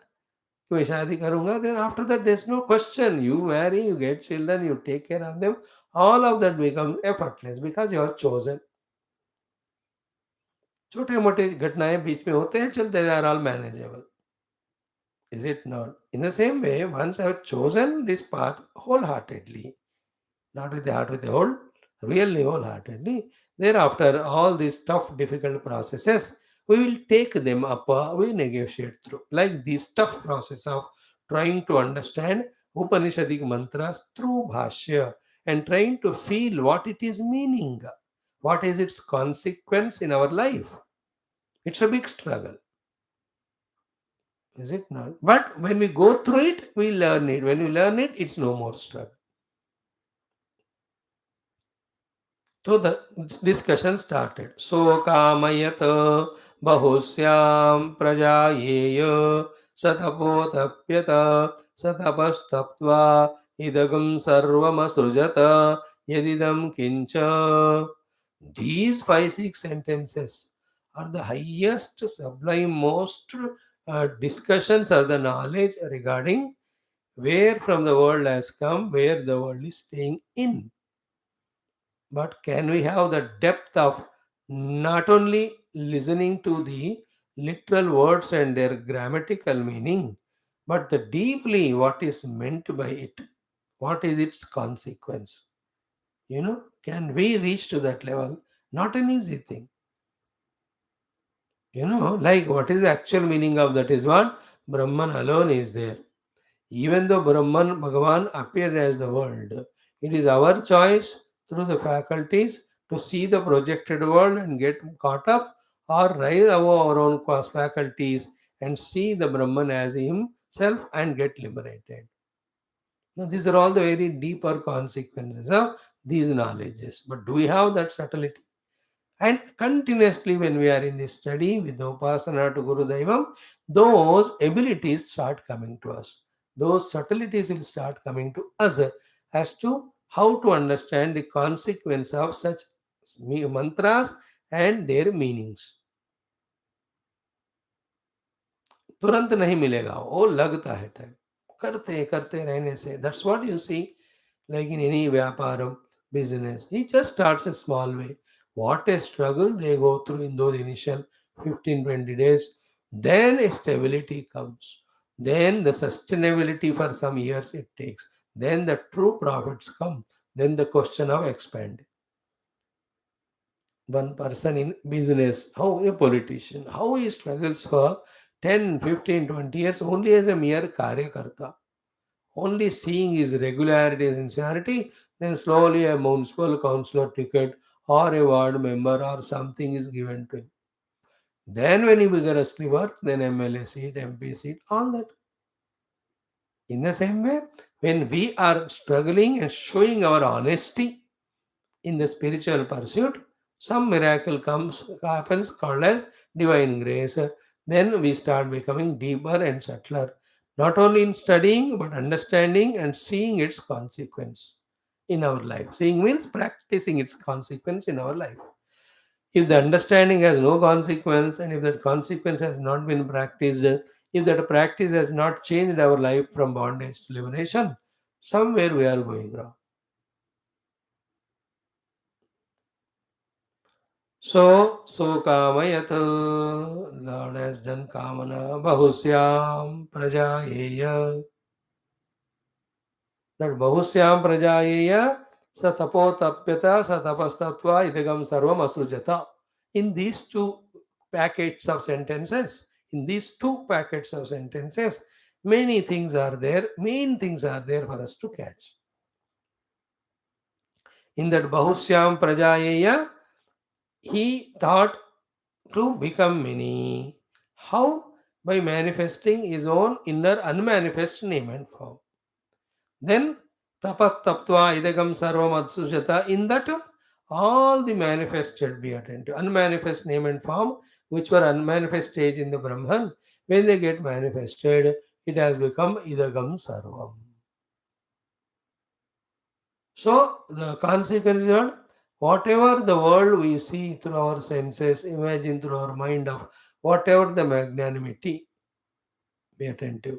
कि मैं शादी करूँगा, then after that there's no question. You marry, you get children, you take care of them. All of that becomes effortless because you are chosen. छोटे मोटे घटनाएं बीच में होते हैं, चलते, they are all manageable. Is it not? In the same way, once I have chosen this path wholeheartedly, not with the heart, with the whole, really wholeheartedly, thereafter, all these tough, difficult processes, we will take them up, we negotiate through. Like this tough process of trying to understand Upanishadic mantras through Bhashya and trying to feel what it is meaning, what is its consequence in our life. It's a big struggle. Is it not? But when we go through it, we learn it. When we learn it, it's no more struggle. So the discussion started. So kamayata bahusyam prajayeya satapotapyata satapastaptva idagam sarvamasrujata yadidam kincha. These 5 6 sentences are the highest, sublime, most discussions or the knowledge regarding where from the world has come, where the world is staying in. But can we have the depth of not only listening to the literal words and their grammatical meaning, but the deeply what is meant by it? What is its consequence? Can we reach to that level? Not an easy thing. Like what is the actual meaning of that is what? Brahman alone is there. Even though Brahman, Bhagavan appeared as the world, it is our choice through the faculties to see the projected world and get caught up, or rise above our own faculties and see the Brahman as himself and get liberated. Now, these are all the very deeper consequences of these knowledges. But do we have that subtlety? And continuously, when we are in this study with the Upasana to Guru Daivam, those abilities start coming to us. Those subtleties will start coming to us as to how to understand the consequence of such mantras and their meanings. तुरंत नहीं मिलेगा, वो लगता है time, करते करते रहने से. That's what you see, like in any vyaparam business. He just starts a small way. What a struggle they go through in those initial 15 20 days. Then a stability comes. Then the sustainability for some years it takes. Then the true profits come. Then the question of expand. One person in business, how a politician, how he struggles for 10 15 20 years only as a mere karyakarta, only seeing his regularity and sincerity, then slowly a municipal councillor ticket or a ward member or something is given to him. Then when he vigorously works, then MLA seat, MP seat, all that. In the same way, when we are struggling and showing our honesty in the spiritual pursuit, some miracle happens called as divine grace. Then we start becoming deeper and subtler, not only in studying but understanding and seeing its consequence in our life. Seeing means practicing its consequence in our life. If the understanding has no consequence, and if that consequence has not been practiced, if that practice has not changed our life from bondage to liberation, somewhere we are going wrong. So kamayat, Lord has done kamana, bahusyam prajayeya. That bahusyam prajayeya, satapotapyata, satapastatva, idagam sarvam asrujata. In these two packets of sentences, many things are there, main things are there for us to catch. In that bahusyam prajayeya, he thought to become many. How? By manifesting his own inner unmanifest name and form. Then tapat taptva idagam sarvam adsujata. In that, all the manifested be attentive. Unmanifest name and form, which were unmanifest stage in the Brahman, when they get manifested, it has become idagam sarvam. So the consequence is what? Whatever the world we see through our senses, imagine through our mind of whatever the magnanimity, be attentive.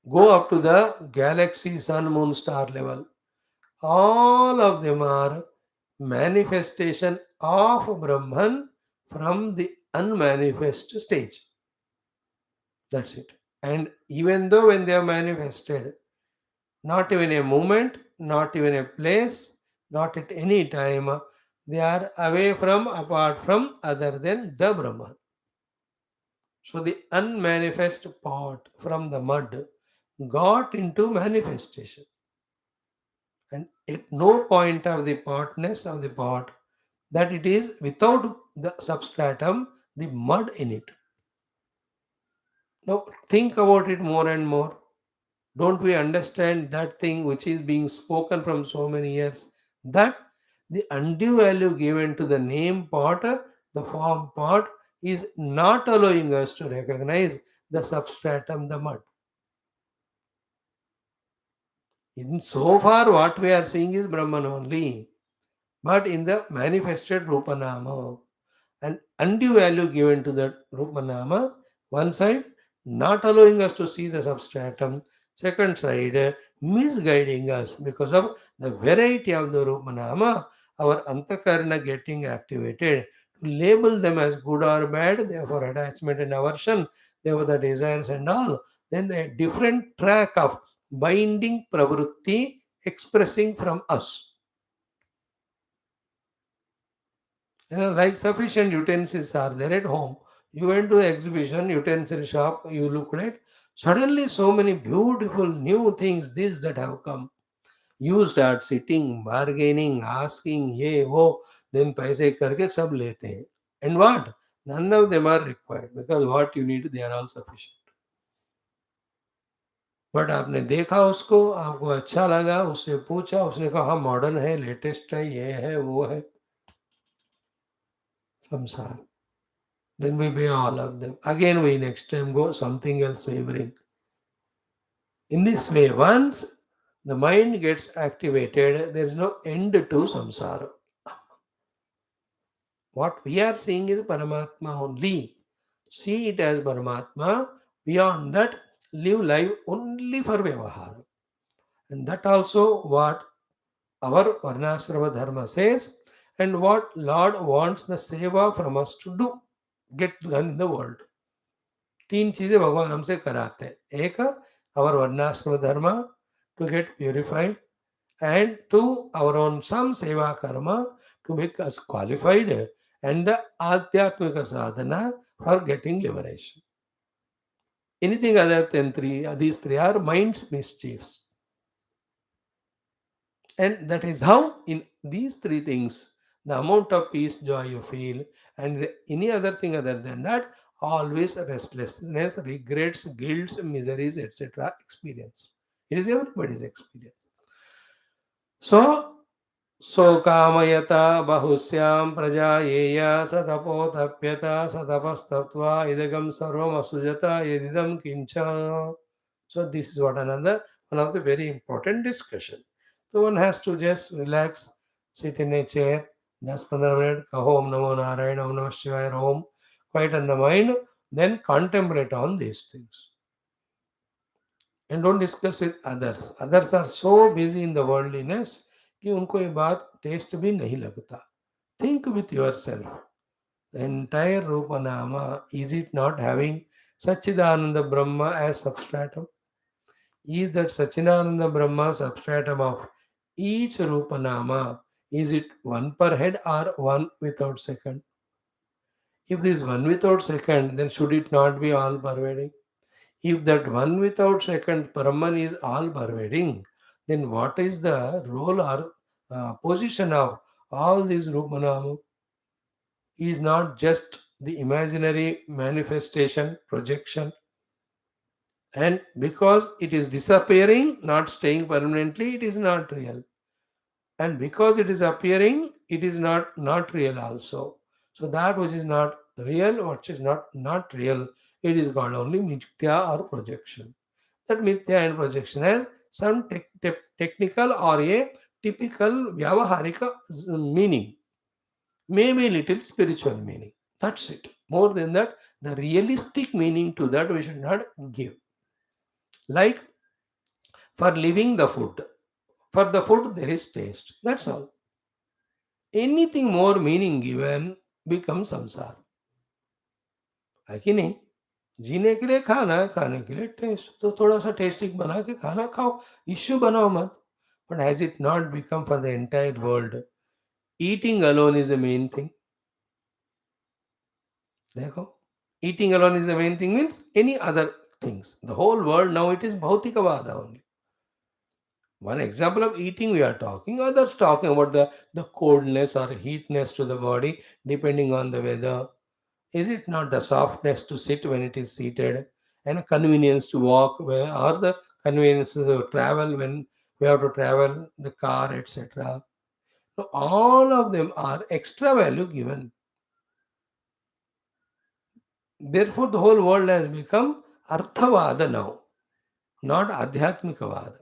Go up to the galaxy, sun, moon, star level. All of them are manifestation of Brahman from the unmanifest stage. That's it. And even though when they are manifested, not even a moment, not even a place, not at any time, they are away from, apart from, other than the Brahman. So the unmanifest part from the mud got into manifestation. And at no point of the partness of the pot that it is without the substratum, the mud in it. Now think about it more and more. Don't we understand that thing which is being spoken from so many years? That the undue value given to the name part, the form part, is not allowing us to recognize the substratum, the mud. In so far, what we are seeing is Brahman only, but in the manifested Rupanama, and undue value given to that Rupanama, one side, not allowing us to see the substratum, second side, misguiding us because of the variety of the Rupanama, our Antakarna getting activated to label them as good or bad, therefore attachment and aversion, therefore the desires and all, then a different track of binding pravrutti expressing from us. Like sufficient utensils are there at home. You went to the exhibition, utensil shop, you looked at, suddenly so many beautiful new things, this that have come. You start sitting, bargaining, asking, ye, wo, then paise karke sab lete hain. And what? None of them are required because what you need, they are all sufficient. But आपने देखा उसको, आपको अच्छा लगा, उससे पूछा, उसने कहा हाँ मॉडर्न है, लेटेस्ट है, ये है, वो है, संसार. Then we pay all of them. Again, we next time go something else we bring. In this way, once the mind gets activated, there is no end to samsara. What we are seeing is Paramatma only. See it as Paramatma. Beyond that, live life only for Vyavahara. And that also what our Varnashrama Dharma says and what Lord wants the seva from us to do. Get done in the world. तीन चीजें भगवान हमसे कराते हैं. एक, our varnashrama dharma to get purified, and two, our own some seva karma to make us qualified, and the adhyatmika sadhana for getting liberation. Anything other than these three are mind's mischiefs. And that is how in these three things, the amount of peace, joy you feel, and any other thing other than that, always restlessness, regrets, guilts, miseries, etc. experience. It is everybody's experience. So, Sokamayata bahusyam prajayeya satapotapyata satapastatva idagam sarvam asujata yedidam kincha. So this is what another one of the very important discussion. So one has to just relax, sit in a chair, 10-15 minutes, kaho Om Namo Narayana, Om Namah Shivaya, Om, quieten the mind, then contemplate on these things. And don't discuss with others. Others are so busy in the worldliness कि उनको ये बात test भी नहीं लगता. Think with yourself. The entire Rupanama, is it not having Sachidananda Brahma as substratum? Is that Sachidananda Brahma substratum of each Rupanama? Is it one per head or one without second? If this one without second, then should it not be all pervading? If that one without second Brahman is all pervading, then what is the role or position of all these Rupanama? Is not just the imaginary manifestation, projection, and because it is disappearing, not staying permanently, it is not real. And because it is appearing, it is not real also. So that which is not real, which is not real, it is called only mithya or projection. That mithya and projection has some technical or a typical vyavaharika meaning, maybe little spiritual meaning. That's it. More than that, the realistic meaning to that we should not give. Like for living the food, for the food there is taste. That's all. Anything more meaning given becomes samsara. है कि नहीं? जीने के लिए खाना है, खाने के लिए टेस्ट, तो थोड़ा सा टेस्टिंग बना के खाना खाओ, इश्यू बनाओ मत. But has it not become for the entire world? Eating alone is the main thing. देखो, eating alone is the main thing means any other things. The whole world now it is Bhautikavada only. One example of eating we are talking, others talking about the coldness or heatness to the body depending on the weather. Is it not the softness to sit when it is seated, and a convenience to walk, or the convenience to travel when we have to travel, the car, etc.? So all of them are extra value given. Therefore, the whole world has become Arthavada now, not Adhyatmikavada.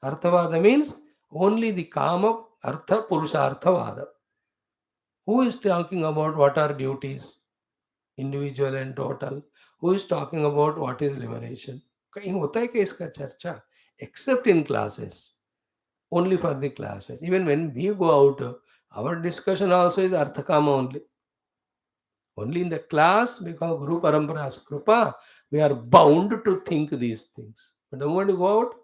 Arthavada means only the Kama Artha Purusharthavada. Who is talking about what are duties, individual and total? Who is talking about what is liberation? कहीं होता है क्या इसका चर्चा? Except in classes, only for the classes. Even when we go out, our discussion also is Arthakama only. Only in the class, because Guru Parampara's Krupa, we are bound to think these things. But the moment you go out,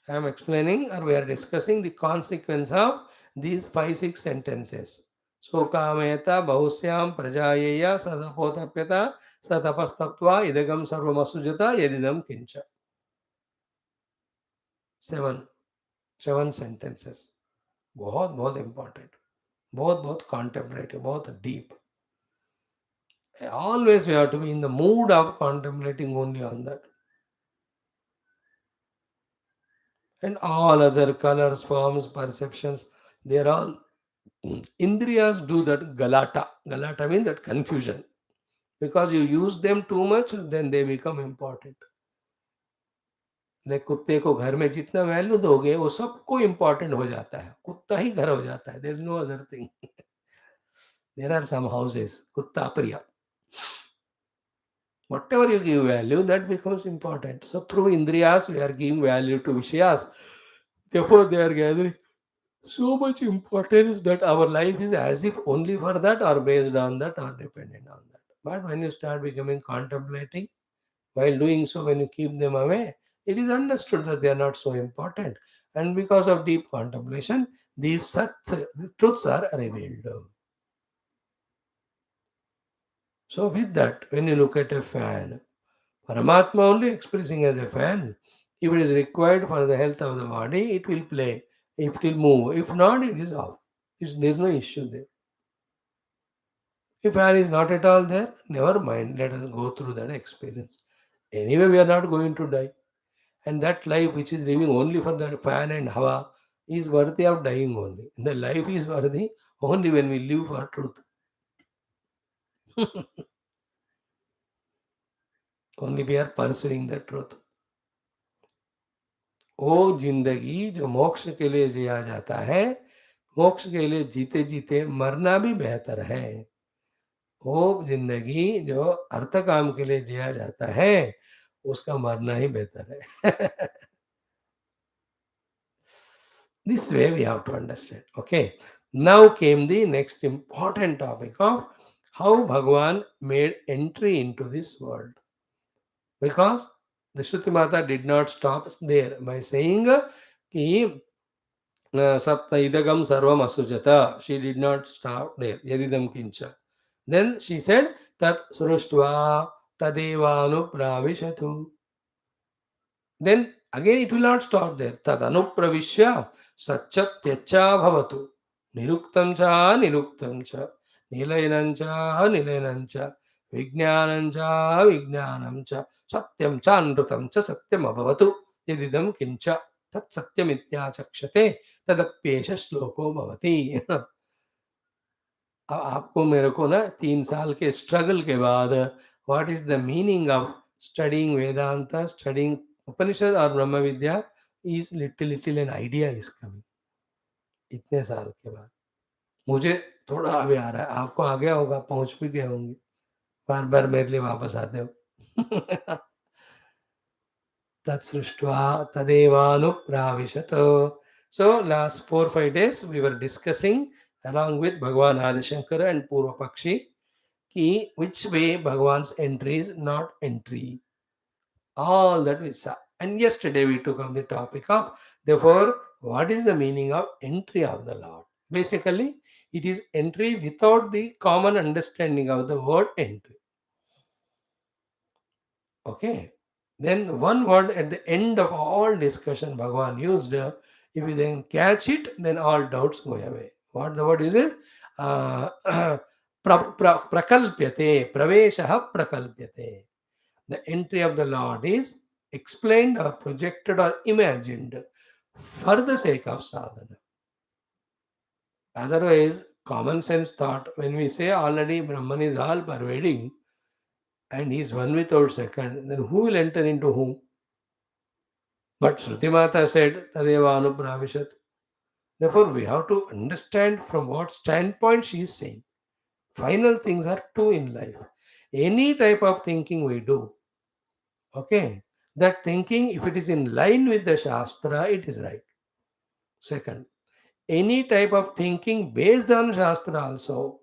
I am explaining, or we are discussing the consequence of these 5 6 sentences. So kameta bahusyam prajayeya sadapotapyata satapastaptva idagam sarvamasujata yadidam kincha. 7 7 sentences. बहुत बहुत important, बहुत बहुत contemplative, बहुत deep. Always we have to be in the mood of contemplating only on that. And all other colors, forms, perceptions, they are all Indriyas do that galata. Galata means that confusion. Because you use them too much, then they become important. Like कुत्ते को घर में जितना value दोगे वो सबको important हो जाता है, कुत्ता ही घर हो जाता है. There is no other thing. There are some houses कुत्ता प्रिय. Whatever you give value, that becomes important. So through indriyas, we are giving value to vishayas. Therefore, they are gathering so much importance that our life is as if only for that or based on that or dependent on that. But when you start becoming contemplating, while doing so, when you keep them away, it is understood that they are not so important. And because of deep contemplation, these truths are revealed. So, with that, when you look at a fan, Paramatma only expressing as a fan, if it is required for the health of the body, it will play, it will move. If not, it is off. There is no issue there. If fan is not at all there, never mind, let us go through that experience. Anyway, we are not going to die. And that life which is living only for the fan and hawa is worthy of dying only. The life is worthy only when we live for truth. Only we are pursuing the truth. वो जिंदगी जो मोक्ष के लिए जिया जाता है, मोक्ष के लिए जीते जीते मरना भी बेहतर है. वो जिंदगी जो अर्थ काम के लिए जिया जाता है, उसका मरना ही बेहतर है. This way we have to understand. Okay. Now came the next important topic of how Bhagavan made entry into this world. Because the Shruti Mata did not stop there by saying ki sapta idagam sarvam asujata. She did not stop there. Yadidam kincha. Then she said tat sruštva tadevanu pravishatu. Then again it will not stop there. Tad anupravishya satchatyacha bhavatu. Niruktam cha niruktam cha. Nilayanam cha nilayanam cha. Vijnanam cha vijnanam cha. Satyam cha nrutam cha satyam abhavatu. Yadidam kincha. Tat satyam ityachakshate. Tadapyesha श्लोको भवति. अब आपको मेरे को ना 3 साल के struggle के बाद what is the meaning of studying Vedanta, studying Upanishad और brahma vidya is little little an idea is coming. इतने साल के बाद मुझे थोड़ा अभी आ रहा है, आपको आ गया होगा, पहुंच भी गए होंगे, बार बार मेरे लिए वापस आते हो. तत्सृष्ट्वा तदेवानुप्राविशत. So last 4 5 days we were discussing along with Bhagwan Adi Shankara and Purva Pakshi ki which way Bhagwan's entry is not entry. All that we saw. And yesterday we took up the topic of therefore what is the meaning of entry of the Lord? Basically, it is entry without the common understanding of the word entry. Okay. Then one word at the end of all discussion Bhagavan used, if you then catch it, then all doubts go away. What the word is? Uh, prakalpyate, praveshaha prakalpyate. The entry of the Lord is explained or projected or imagined for the sake of sadhana. Otherwise, common sense thought, when we say already Brahman is all pervading and he is one without second, then who will enter into whom? But Shruti Mata said, Tadeva Anupravishat. Therefore, we have to understand from what standpoint she is saying. Final things are two in life. Any type of thinking we do, okay, that thinking, if it is in line with the Shastra, it is right. Second, any type of thinking based on Shastra also,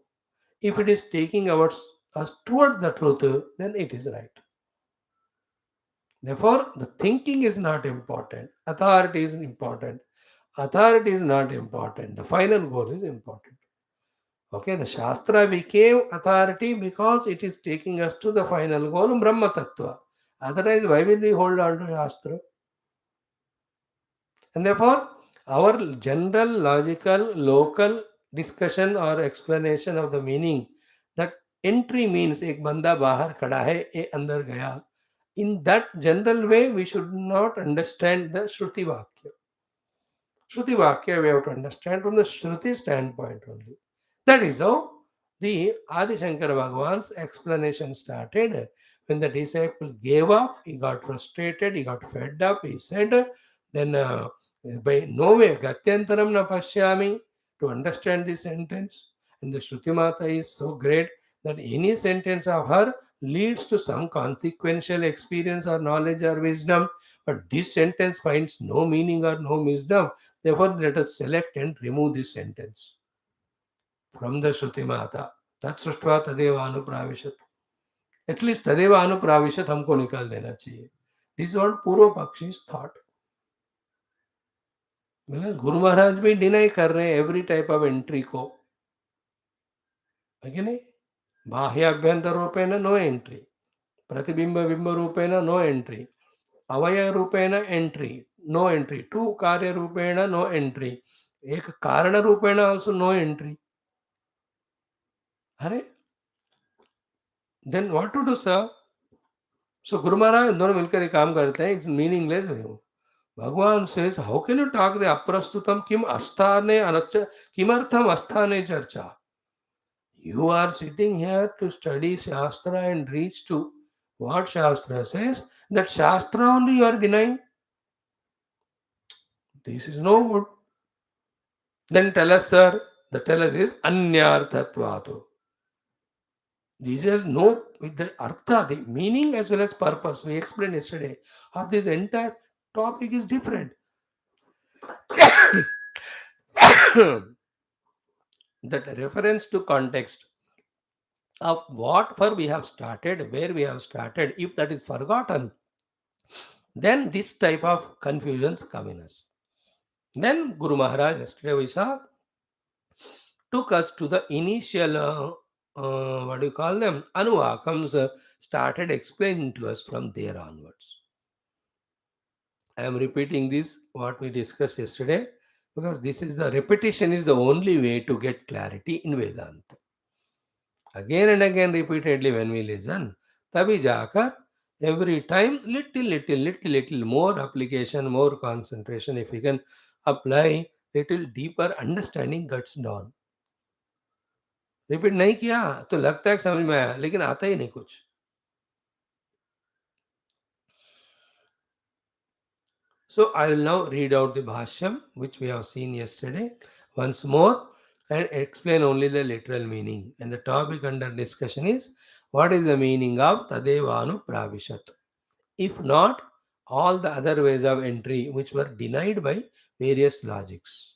if it is taking us towards the truth, then it is right. Therefore, the thinking is not important. Authority is important. Authority is not important. The final goal is important. Okay, the Shastra became authority because it is taking us to the final goal, Brahma Tattva. Otherwise, why will we hold on to Shastra? And therefore, our general, logical, local discussion or explanation of the meaning that entry means एक बंदा बाहर खड़ा है ये अंदर गया. In that general way, we should not understand the Shruti Vakya. Shruti Vakya we have to understand from the Shruti standpoint only. That is how the Adi Shankara Bhagavan's explanation started. When the disciple gave up, he got frustrated, he got fed up, he said, then by no way, Gatyantaram na Pashyami, to understand this sentence. And the Shruti Mata is so great that any sentence of her leads to some consequential experience or knowledge or wisdom. But this sentence finds no meaning or no wisdom. Therefore, let us select and remove this sentence from the Shruti Mata. Tat Srishtva Tadeva Anupravishat. At least Tadeva Anupravishat हमको निकाल देना चाहिए. This is what पूर्व पक्षी's thought. Guru Maharaj भी deny कर रहे हैं every type of entry को, है कि नहीं? बाह्य अभ्यंतर रूपेण नो एंट्री, प्रतिबिंब बिंब रूपेण नो एंट्री, अवयव रूपेण एंट्री नो एंट्री, टू कार्य रूपेण नो एंट्री, एक कारण रूपेण आल्सो नो एंट्री. अरे then what to do sir? So Guru Maharaj दोनों मिलकर एक काम करते हैं, it's meaningless. Bhagwan says how can you talk the अप्रस्तुतम किम अस्थाने अनच्च किमर्थम अस्थाने चर्चा. You are sitting here to study Shastra and reach to what Shastra says. That Shastra only you are denying. This is no good. Then tell us, sir. The tell us is Anyarthatvatu. This has no with the artha, the meaning as well as purpose. We explained yesterday. Of this entire topic is different. That reference to context of what for we have started, where we have started, if that is forgotten, then this type of confusions come in us. Then Guru Maharaj, yesterday we saw, took us to the initial, what do you call them, Anuvakams, started explaining to us from there onwards. I am repeating this, what we discussed yesterday, because this is the repetition is the only way to get clarity in Vedanta. Again and again, repeatedly when we listen, तभी जाकर every time little more application, more concentration, if you can apply, little deeper understanding gets done. Repeat नहीं किया तो लगता है कि समझ में आया लेकिन आता ही नहीं कुछ. So I will now read out the Bhashyam which we have seen yesterday once more and explain only the literal meaning. And the topic under discussion is what is the meaning of Tadevanu Pravishat. If not, all the other ways of entry which were denied by various logics.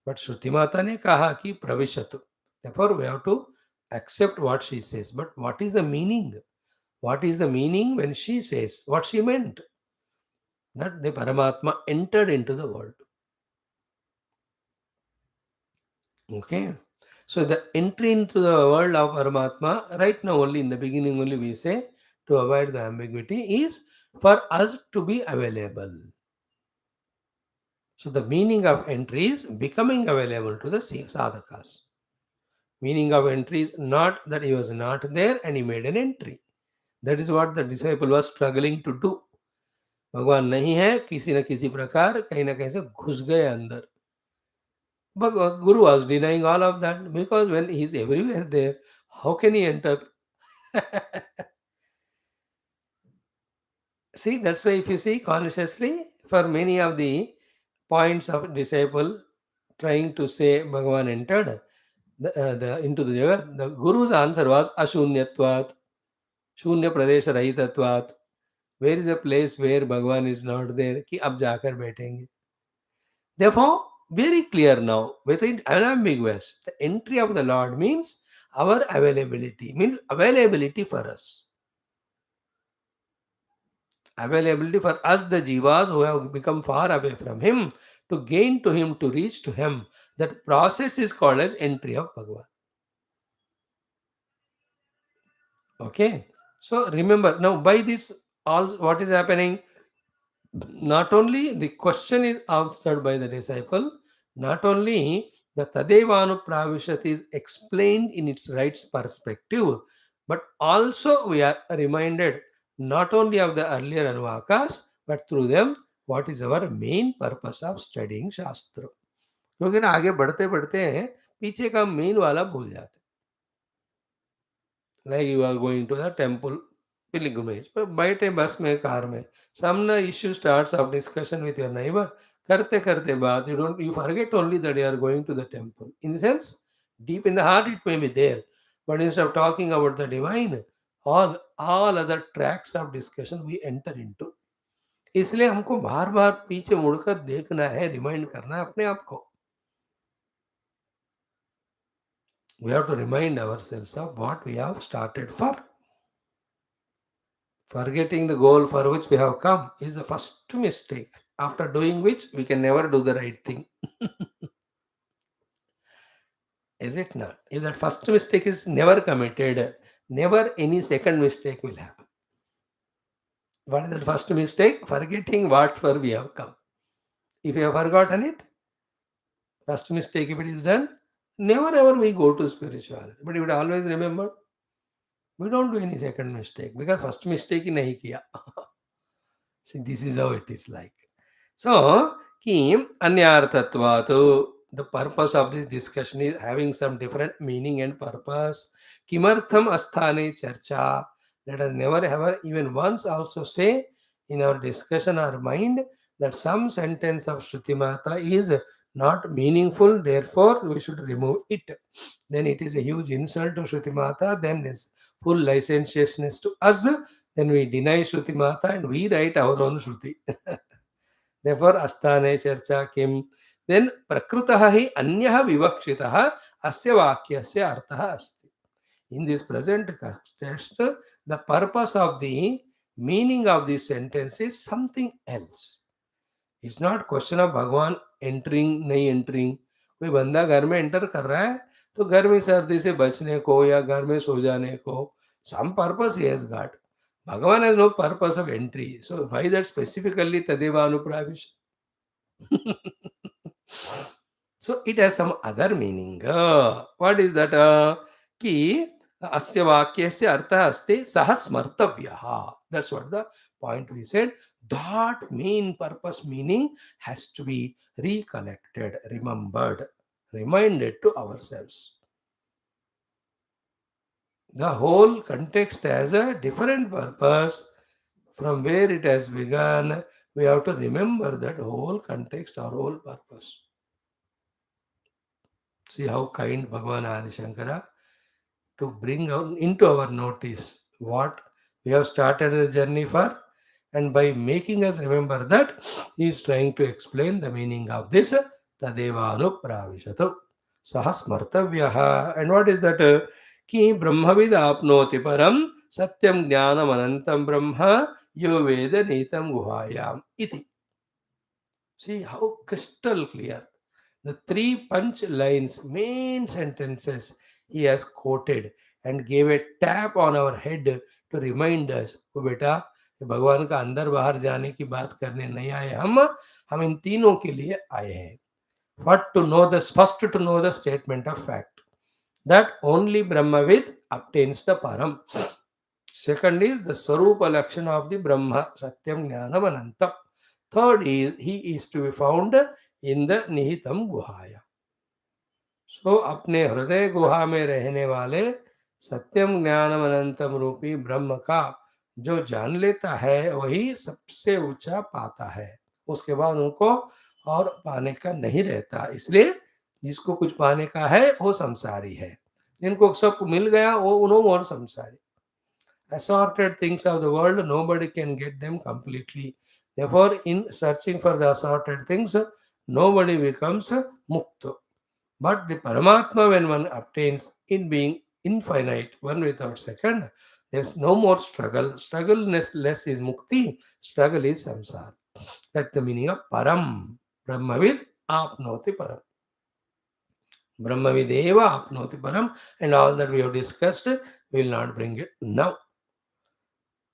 But Shruti Mata ne kaha ki pravishatu. Therefore, we have to accept what she says. But what is the meaning? What is the meaning when she says what she meant? That the Paramatma entered into the world. Okay. So the entry into the world of Paramatma, right now only in the beginning only we say, to avoid the ambiguity, is for us to be available. So the meaning of entry is becoming available to the sadhakas. Meaning of entry is not that he was not there and he made an entry. That is what the disciple was struggling to do. भगवान नहीं है, किसी न किसी प्रकार कहीं ना कहीं से घुस गए अंदर. But Guru was denying all of that because when he is everywhere there, how can he enter? See, that's why if you see consciously, for many of the points of disciple trying to say Bhagavan entered into the Jagat, the Guru's answer was Ashunyatvat, Shunya Pradesh Rahitatvat. Where is a place where Bhagavan is not there? कि अब जाकर बैठेंगे. Therefore, very clear now, within unambiguous, the entry of the Lord means our availability, means availability for us. Availability for us, the jivas who have become far away from Him, to gain to Him, to reach to Him. That process is called as entry of Bhagavan. Okay. So remember, now by this, all what is happening? Not only the question is answered by the disciple, not only the Tadevanu Pravishat is explained in its right perspective, but also we are reminded not only of the earlier Anuvakas, but through them what is our main purpose of studying Shastra. क्योंकि ना आगे बढ़ते बढ़ते हैं पीछे का main वाला भूल जाते. Like you are going to the temple pilgrimage, but बैठे बस में कार में, some issue starts of discussion with your neighbor, करते करते बात, you forget only that you are going to the temple. In the sense, deep in the heart it may be there, but instead of talking about the divine, all other tracks of discussion we enter into. इसलिए हमको बार बार पीछे मुड़कर देखना है, remind करना है अपने आप को. We have to remind ourselves of what we have started for. Forgetting the goal for which we have come is the first mistake, after doing which we can never do the right thing. Is it not? If that first mistake is never committed, never any second mistake will happen. What is that first mistake? Forgetting what for we have come. If you have forgotten it, first mistake if it is done, never ever we go to spirituality. But you would always remember, we don't do any second mistake because first mistake ही नहीं किया. See, this is how it is like. So, Kim Anyarthatvato, the purpose of this discussion is having some different meaning and purpose. Kimartham asthane charcha. Let us never ever even once also say in our discussion or mind that some sentence of Shruti Mata is not meaningful, therefore we should remove it. Then it is a huge insult to Shruti Mata, then there's full licentiousness to us. Then we deny Shruti Mata and we write our own Shruti. Therefore, Asthane Charcha Kim. Then Prakrutaha hi Anyaha Vivakshitaha Asya Vakyasya Arthaha Asti. In this present text, the purpose of the meaning of this sentence is something else. It's not question of भगवान entering नहीं entering. कोई बंदा घर में enter कर रहा है तो घर में सर्दी से बचने को या घर में सो जाने को, some purpose he has got. Bhagavan has no purpose of entry. So why that specifically Tadeva Anupravish? So it has some other meaning. What is that? Ki asya vakyasya artha asti sahasmartavyaha. That's what the point we said. That main purpose meaning has to be recollected, remembered, reminded to ourselves. The whole context has a different purpose. From where it has begun, we have to remember that whole context or whole purpose. See how kind Bhagavan Adi Shankara to bring out into our notice what we have started the journey for And by making us remember that, he is trying to explain the meaning of this Tadeva Anupravishatu. Saha Smartavyaha. And what is that? Ki Brahmavid apnoti param satyam jnanam anantam brahma yo veda nitam guhayam iti. See how crystal clear. The three punch lines, main sentences he has quoted and gave a tap on our head to remind us, "ओ बेटा, ये भगवान का अंदर बाहर जाने की बात करने नहीं आए हम इन तीनों के लिए आए हैं." First to know the statement of fact that only Brahmavid obtains the param. Second is the Swarupa Lakshana of the Brahma, Satyam Jnanam Anantam. Third is he is to be found in the Nihitam Guhaya. सो अपने हृदय गुहा में रहने वाले सत्यम ज्ञानम अनंतम रूपी ब्रह्म का जो जान लेता है वही सबसे ऊंचा पाता है। उसके बाद उनको और पाने का नहीं रहता। इसलिए जिसको कुछ पाने का है वो संसारी है, जिनको सब मिल गया वो उन्होंने और संसारी। Assorted things of the world, nobody can get them completely. Therefore, in searching for the assorted things, nobody becomes mukta. But the Paramatma, when one obtains in being infinite, one without second, there's no more struggle. Struggle less is mukti, struggle is samsara. That's the meaning of param. Brahmavid apnoti param. Brahmavideva apnoti param. And all that we have discussed, we will not bring it now.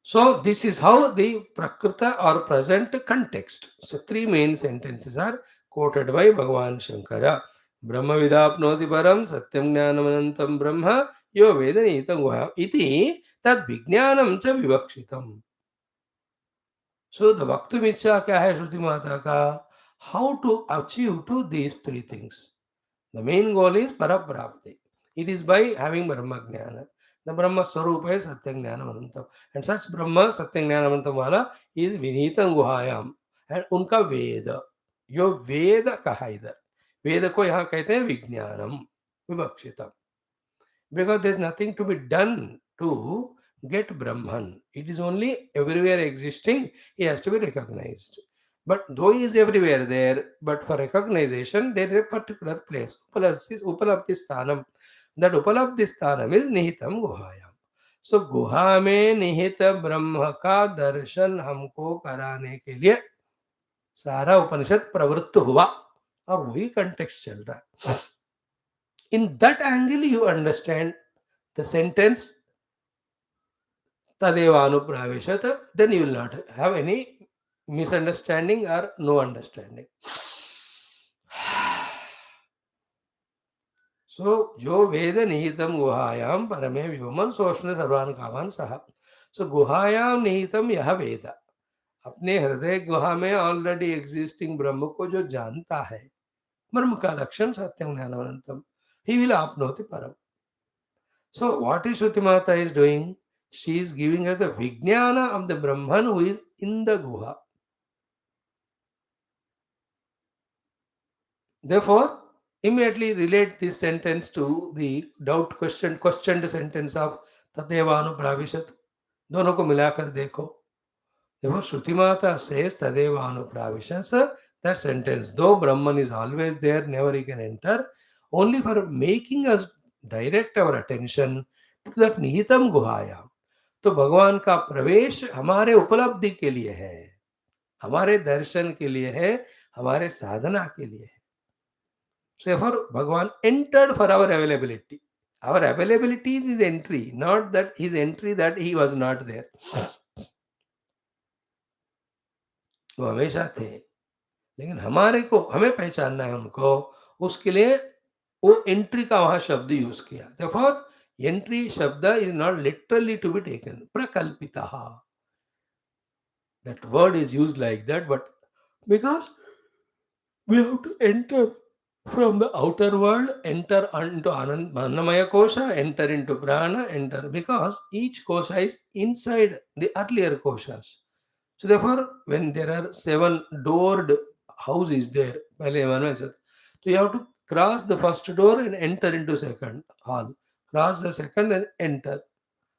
So this is how the Prakrita or present context. So three main sentences are quoted by Bhagavan Shankara. Brahma vidapnoti param satyam jnanamanantam brahma yo vedanitam guha iti tad vijnanam cha vivakshitam. So the Bhakti Micha kya hai Shruti Mata ka? How to achieve to these three things. The main goal is Paraprapti. It is by having Brahma Jnana. The Brahma Swarupa is Satyam Jnanam Anantam. And such Brahma Satyam Jnanam Anantam wala is Vinitam Guhayam. And उनका वेद, जो वेद कहा इधर, वेद को यहाँ कहते हैं विज्ञानम विवक्षितम. Because there is nothing to be done to get Brahman. It is only everywhere existing, he has to be recognized. But though he is everywhere there, but for recognition, there is a particular place. Upalabdhi sthanam. That Upalabdhi sthanam is Nihitam Guhayam. So गुहा में निहित ब्रह्म का दर्शन हमको कराने के लिए सारा उपनिषद प्रवृत्त हुआ और वही कंटेक्स्ट चल रहा है. In that angle you understand the sentence Tadeva Anupravishat, then you will not have any misunderstanding or no understanding. So, जो वेद निहितम गुहायाम परमे व्योमन सोष्ण सर्वान कामान सह. So, गुहायाम निहितम यह वेद अपने हृदय गुहा में ऑलरेडी एग्जिस्टिंग ब्रह्म को जो जानता है, ब्रह्म का लक्षण सत्यम ज्ञानवंतम, he will apnoti param. So, what is Shruti Mata is doing? She is giving us the Vijnana of the Brahman who is in the Guha. Therefore, immediately relate this sentence to the questioned sentence of Tadevanu Pravishat. दोनों को मिलाकर देखो. Therefore, Shruti Mata says Tadevanu Pravishat, that sentence, though Brahman is always there, never he can enter, only for making us direct our attention to that Nihitam Guhaya. तो भगवान का प्रवेश हमारे उपलब्धि के लिए है, हमारे दर्शन के लिए है, हमारे साधना के लिए है. So therefore, Bhagavan entered for our availability. Our availability is his entry, not that his entry that he was not there. वो हमेशा थे, लेकिन हमारे को हमें पहचानना है उनको, उसके लिए वो एंट्री का वहां शब्द यूज किया. Therefore, entry शब्द is not literally to be taken. Prakalpitaha. That word is used like that, but because we have to enter from the outer world, enter into Annamaya Kosha, enter into Prana, enter, because each Kosha is inside the earlier Koshas. So therefore, when there are 7 doored houses there, so you have to cross the first door and enter into second hall. Cross the second and enter.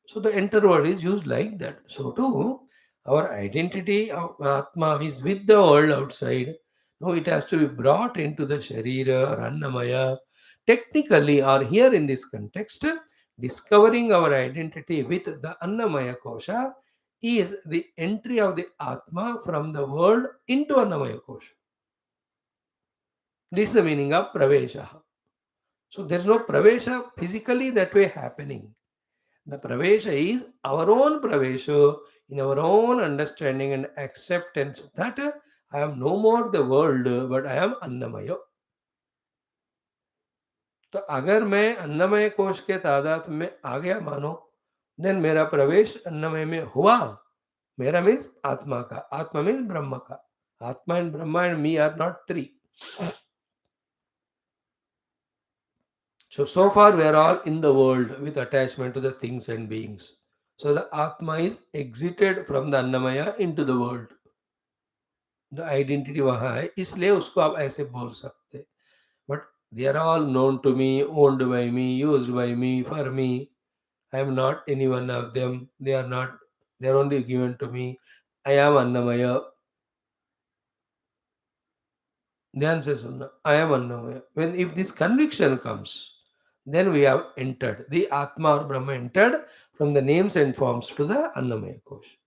So the enter word is used like that. So too, Our identity of Atma is with the world outside. No, it has to be brought into the Sharira or Annamaya. Technically, or here in this context, discovering our identity with the Annamaya Kosha is the entry of the Atma from the world into Annamaya Kosha. This is the meaning of Pravesha. So there is no Pravesha physically that way happening. The Pravesha is our own Pravesha in our own understanding and acceptance that I am no more the world but I am Annamaya. तो अगर मैं अन्नमय कोश के तादाद में आ गया मानो, देन मेरा प्रवेश अन्नमय में हुआ. मेरा मीन्स आत्मा का, आत्मा मीन्स ब्रह्म का. Atma and Brahma and me are not three. So far we are all in the world with attachment to the things and beings. So the Atma is exited from the Annamaya into the world. The identity वहाँ है, इसलिए उसको आप ऐसे बोल सकते. But they are all known to me, owned by me, used by me, for me. I am not any one of them. They are not. They are only given to me. I am Annamaya. ध्यान से सुनना. I am Annamaya. When if this conviction comes, then we have entered. The Atma or Brahma entered from the names and forms to the Annamaya Kosh.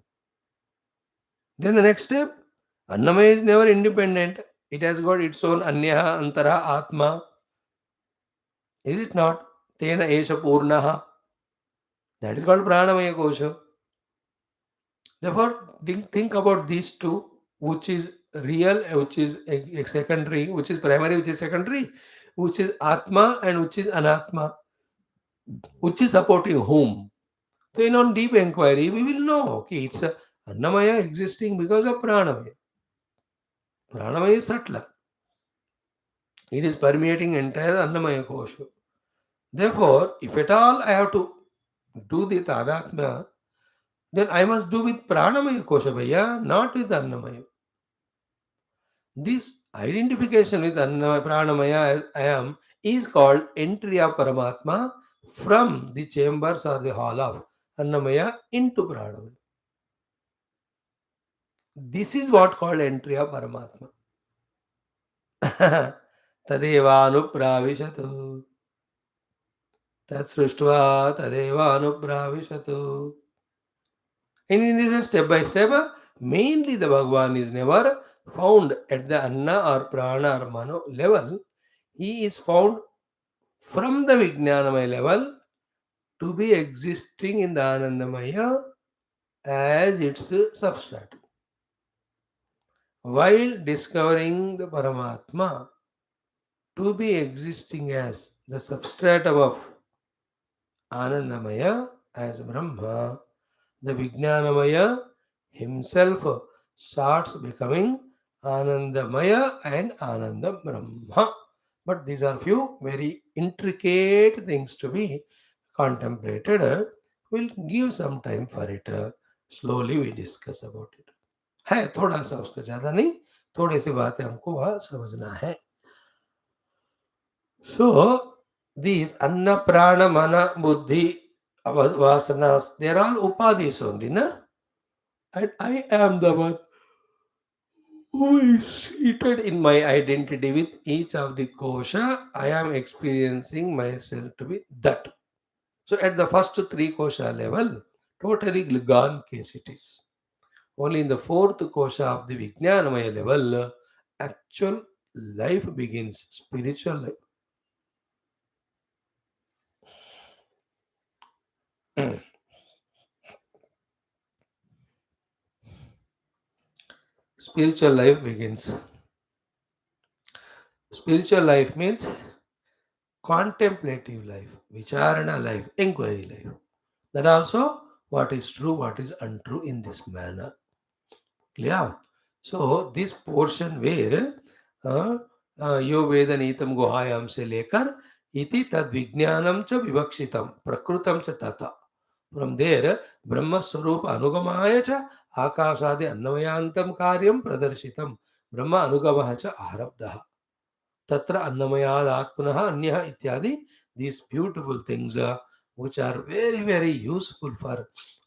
Then the next step, Annamaya is never independent. It has got its own Anyaha, Antara, Atma. Is it not? Tena Esha Purnaha. That is called Pranamaya Kosha. Therefore, think about these two, which is real, which is a secondary, which is primary, which is secondary, which is Atma and which is Anatma, which is supporting whom. So, in on deep inquiry, we will know, okay, it's a Annamaya existing because of Pranamaya. Pranamaya is subtler. It is permeating entire Annamaya Kosha. Therefore, if at all I have to do the Tadatma, then I must do with Pranamaya Kosha Bhaya, not with Annamaya. This identification with Pranamaya as I am is called entry of Paramatma from the chambers or the hall of Annamaya into Pranamaya. This is what called entry of Paramatma. Tadevanupravishatu. Tatsruštva tadevanupravishatu. And in this step by step, mainly the Bhagavan is never found at the Anna or Prana or Mano level. He is found from the Vijnanamaya level to be existing in the Anandamaya as its substrate. While discovering the Paramatma to be existing as the substratum of Anandamaya as Brahma, the Vijnanamaya himself starts becoming Anandamaya and Ananda Brahma. But these are few very intricate things to be contemplated. We'll give some time for it. Slowly we discuss about it. है थोड़ा सा उसका ज़्यादा नहीं, थोड़ी सी बातें हमको वहाँ समझना है. So these Anna Prana Mana Buddhi Vasanas, they are all upadhis only, na? And I am the one who is seated in my identity with each of the kosha. I am experiencing myself to be that. So at the first three kosha level, totally gone case it is. Only in the fourth kosha of the Vijnanamaya level, actual life begins, spiritual life. Spiritual life begins. Spiritual life means contemplative life, vicharana life, inquiry life. That also what is true, what is untrue in this manner. Clear? So this portion where यो वेद नीतम गुहायाम से लेकर इति तद विज्ञानम च विवक्षितम प्रकृतम च तथा. From there ब्रह्म स्वरूप अनुगमाय च आकाशादि अन्वयांतम कार्यम प्रदर्शितम ब्रह्म अनुगमः च आरब्धः. Tatra Annamayad Atmanah Anyah Ityadi, these beautiful things which are very, very useful for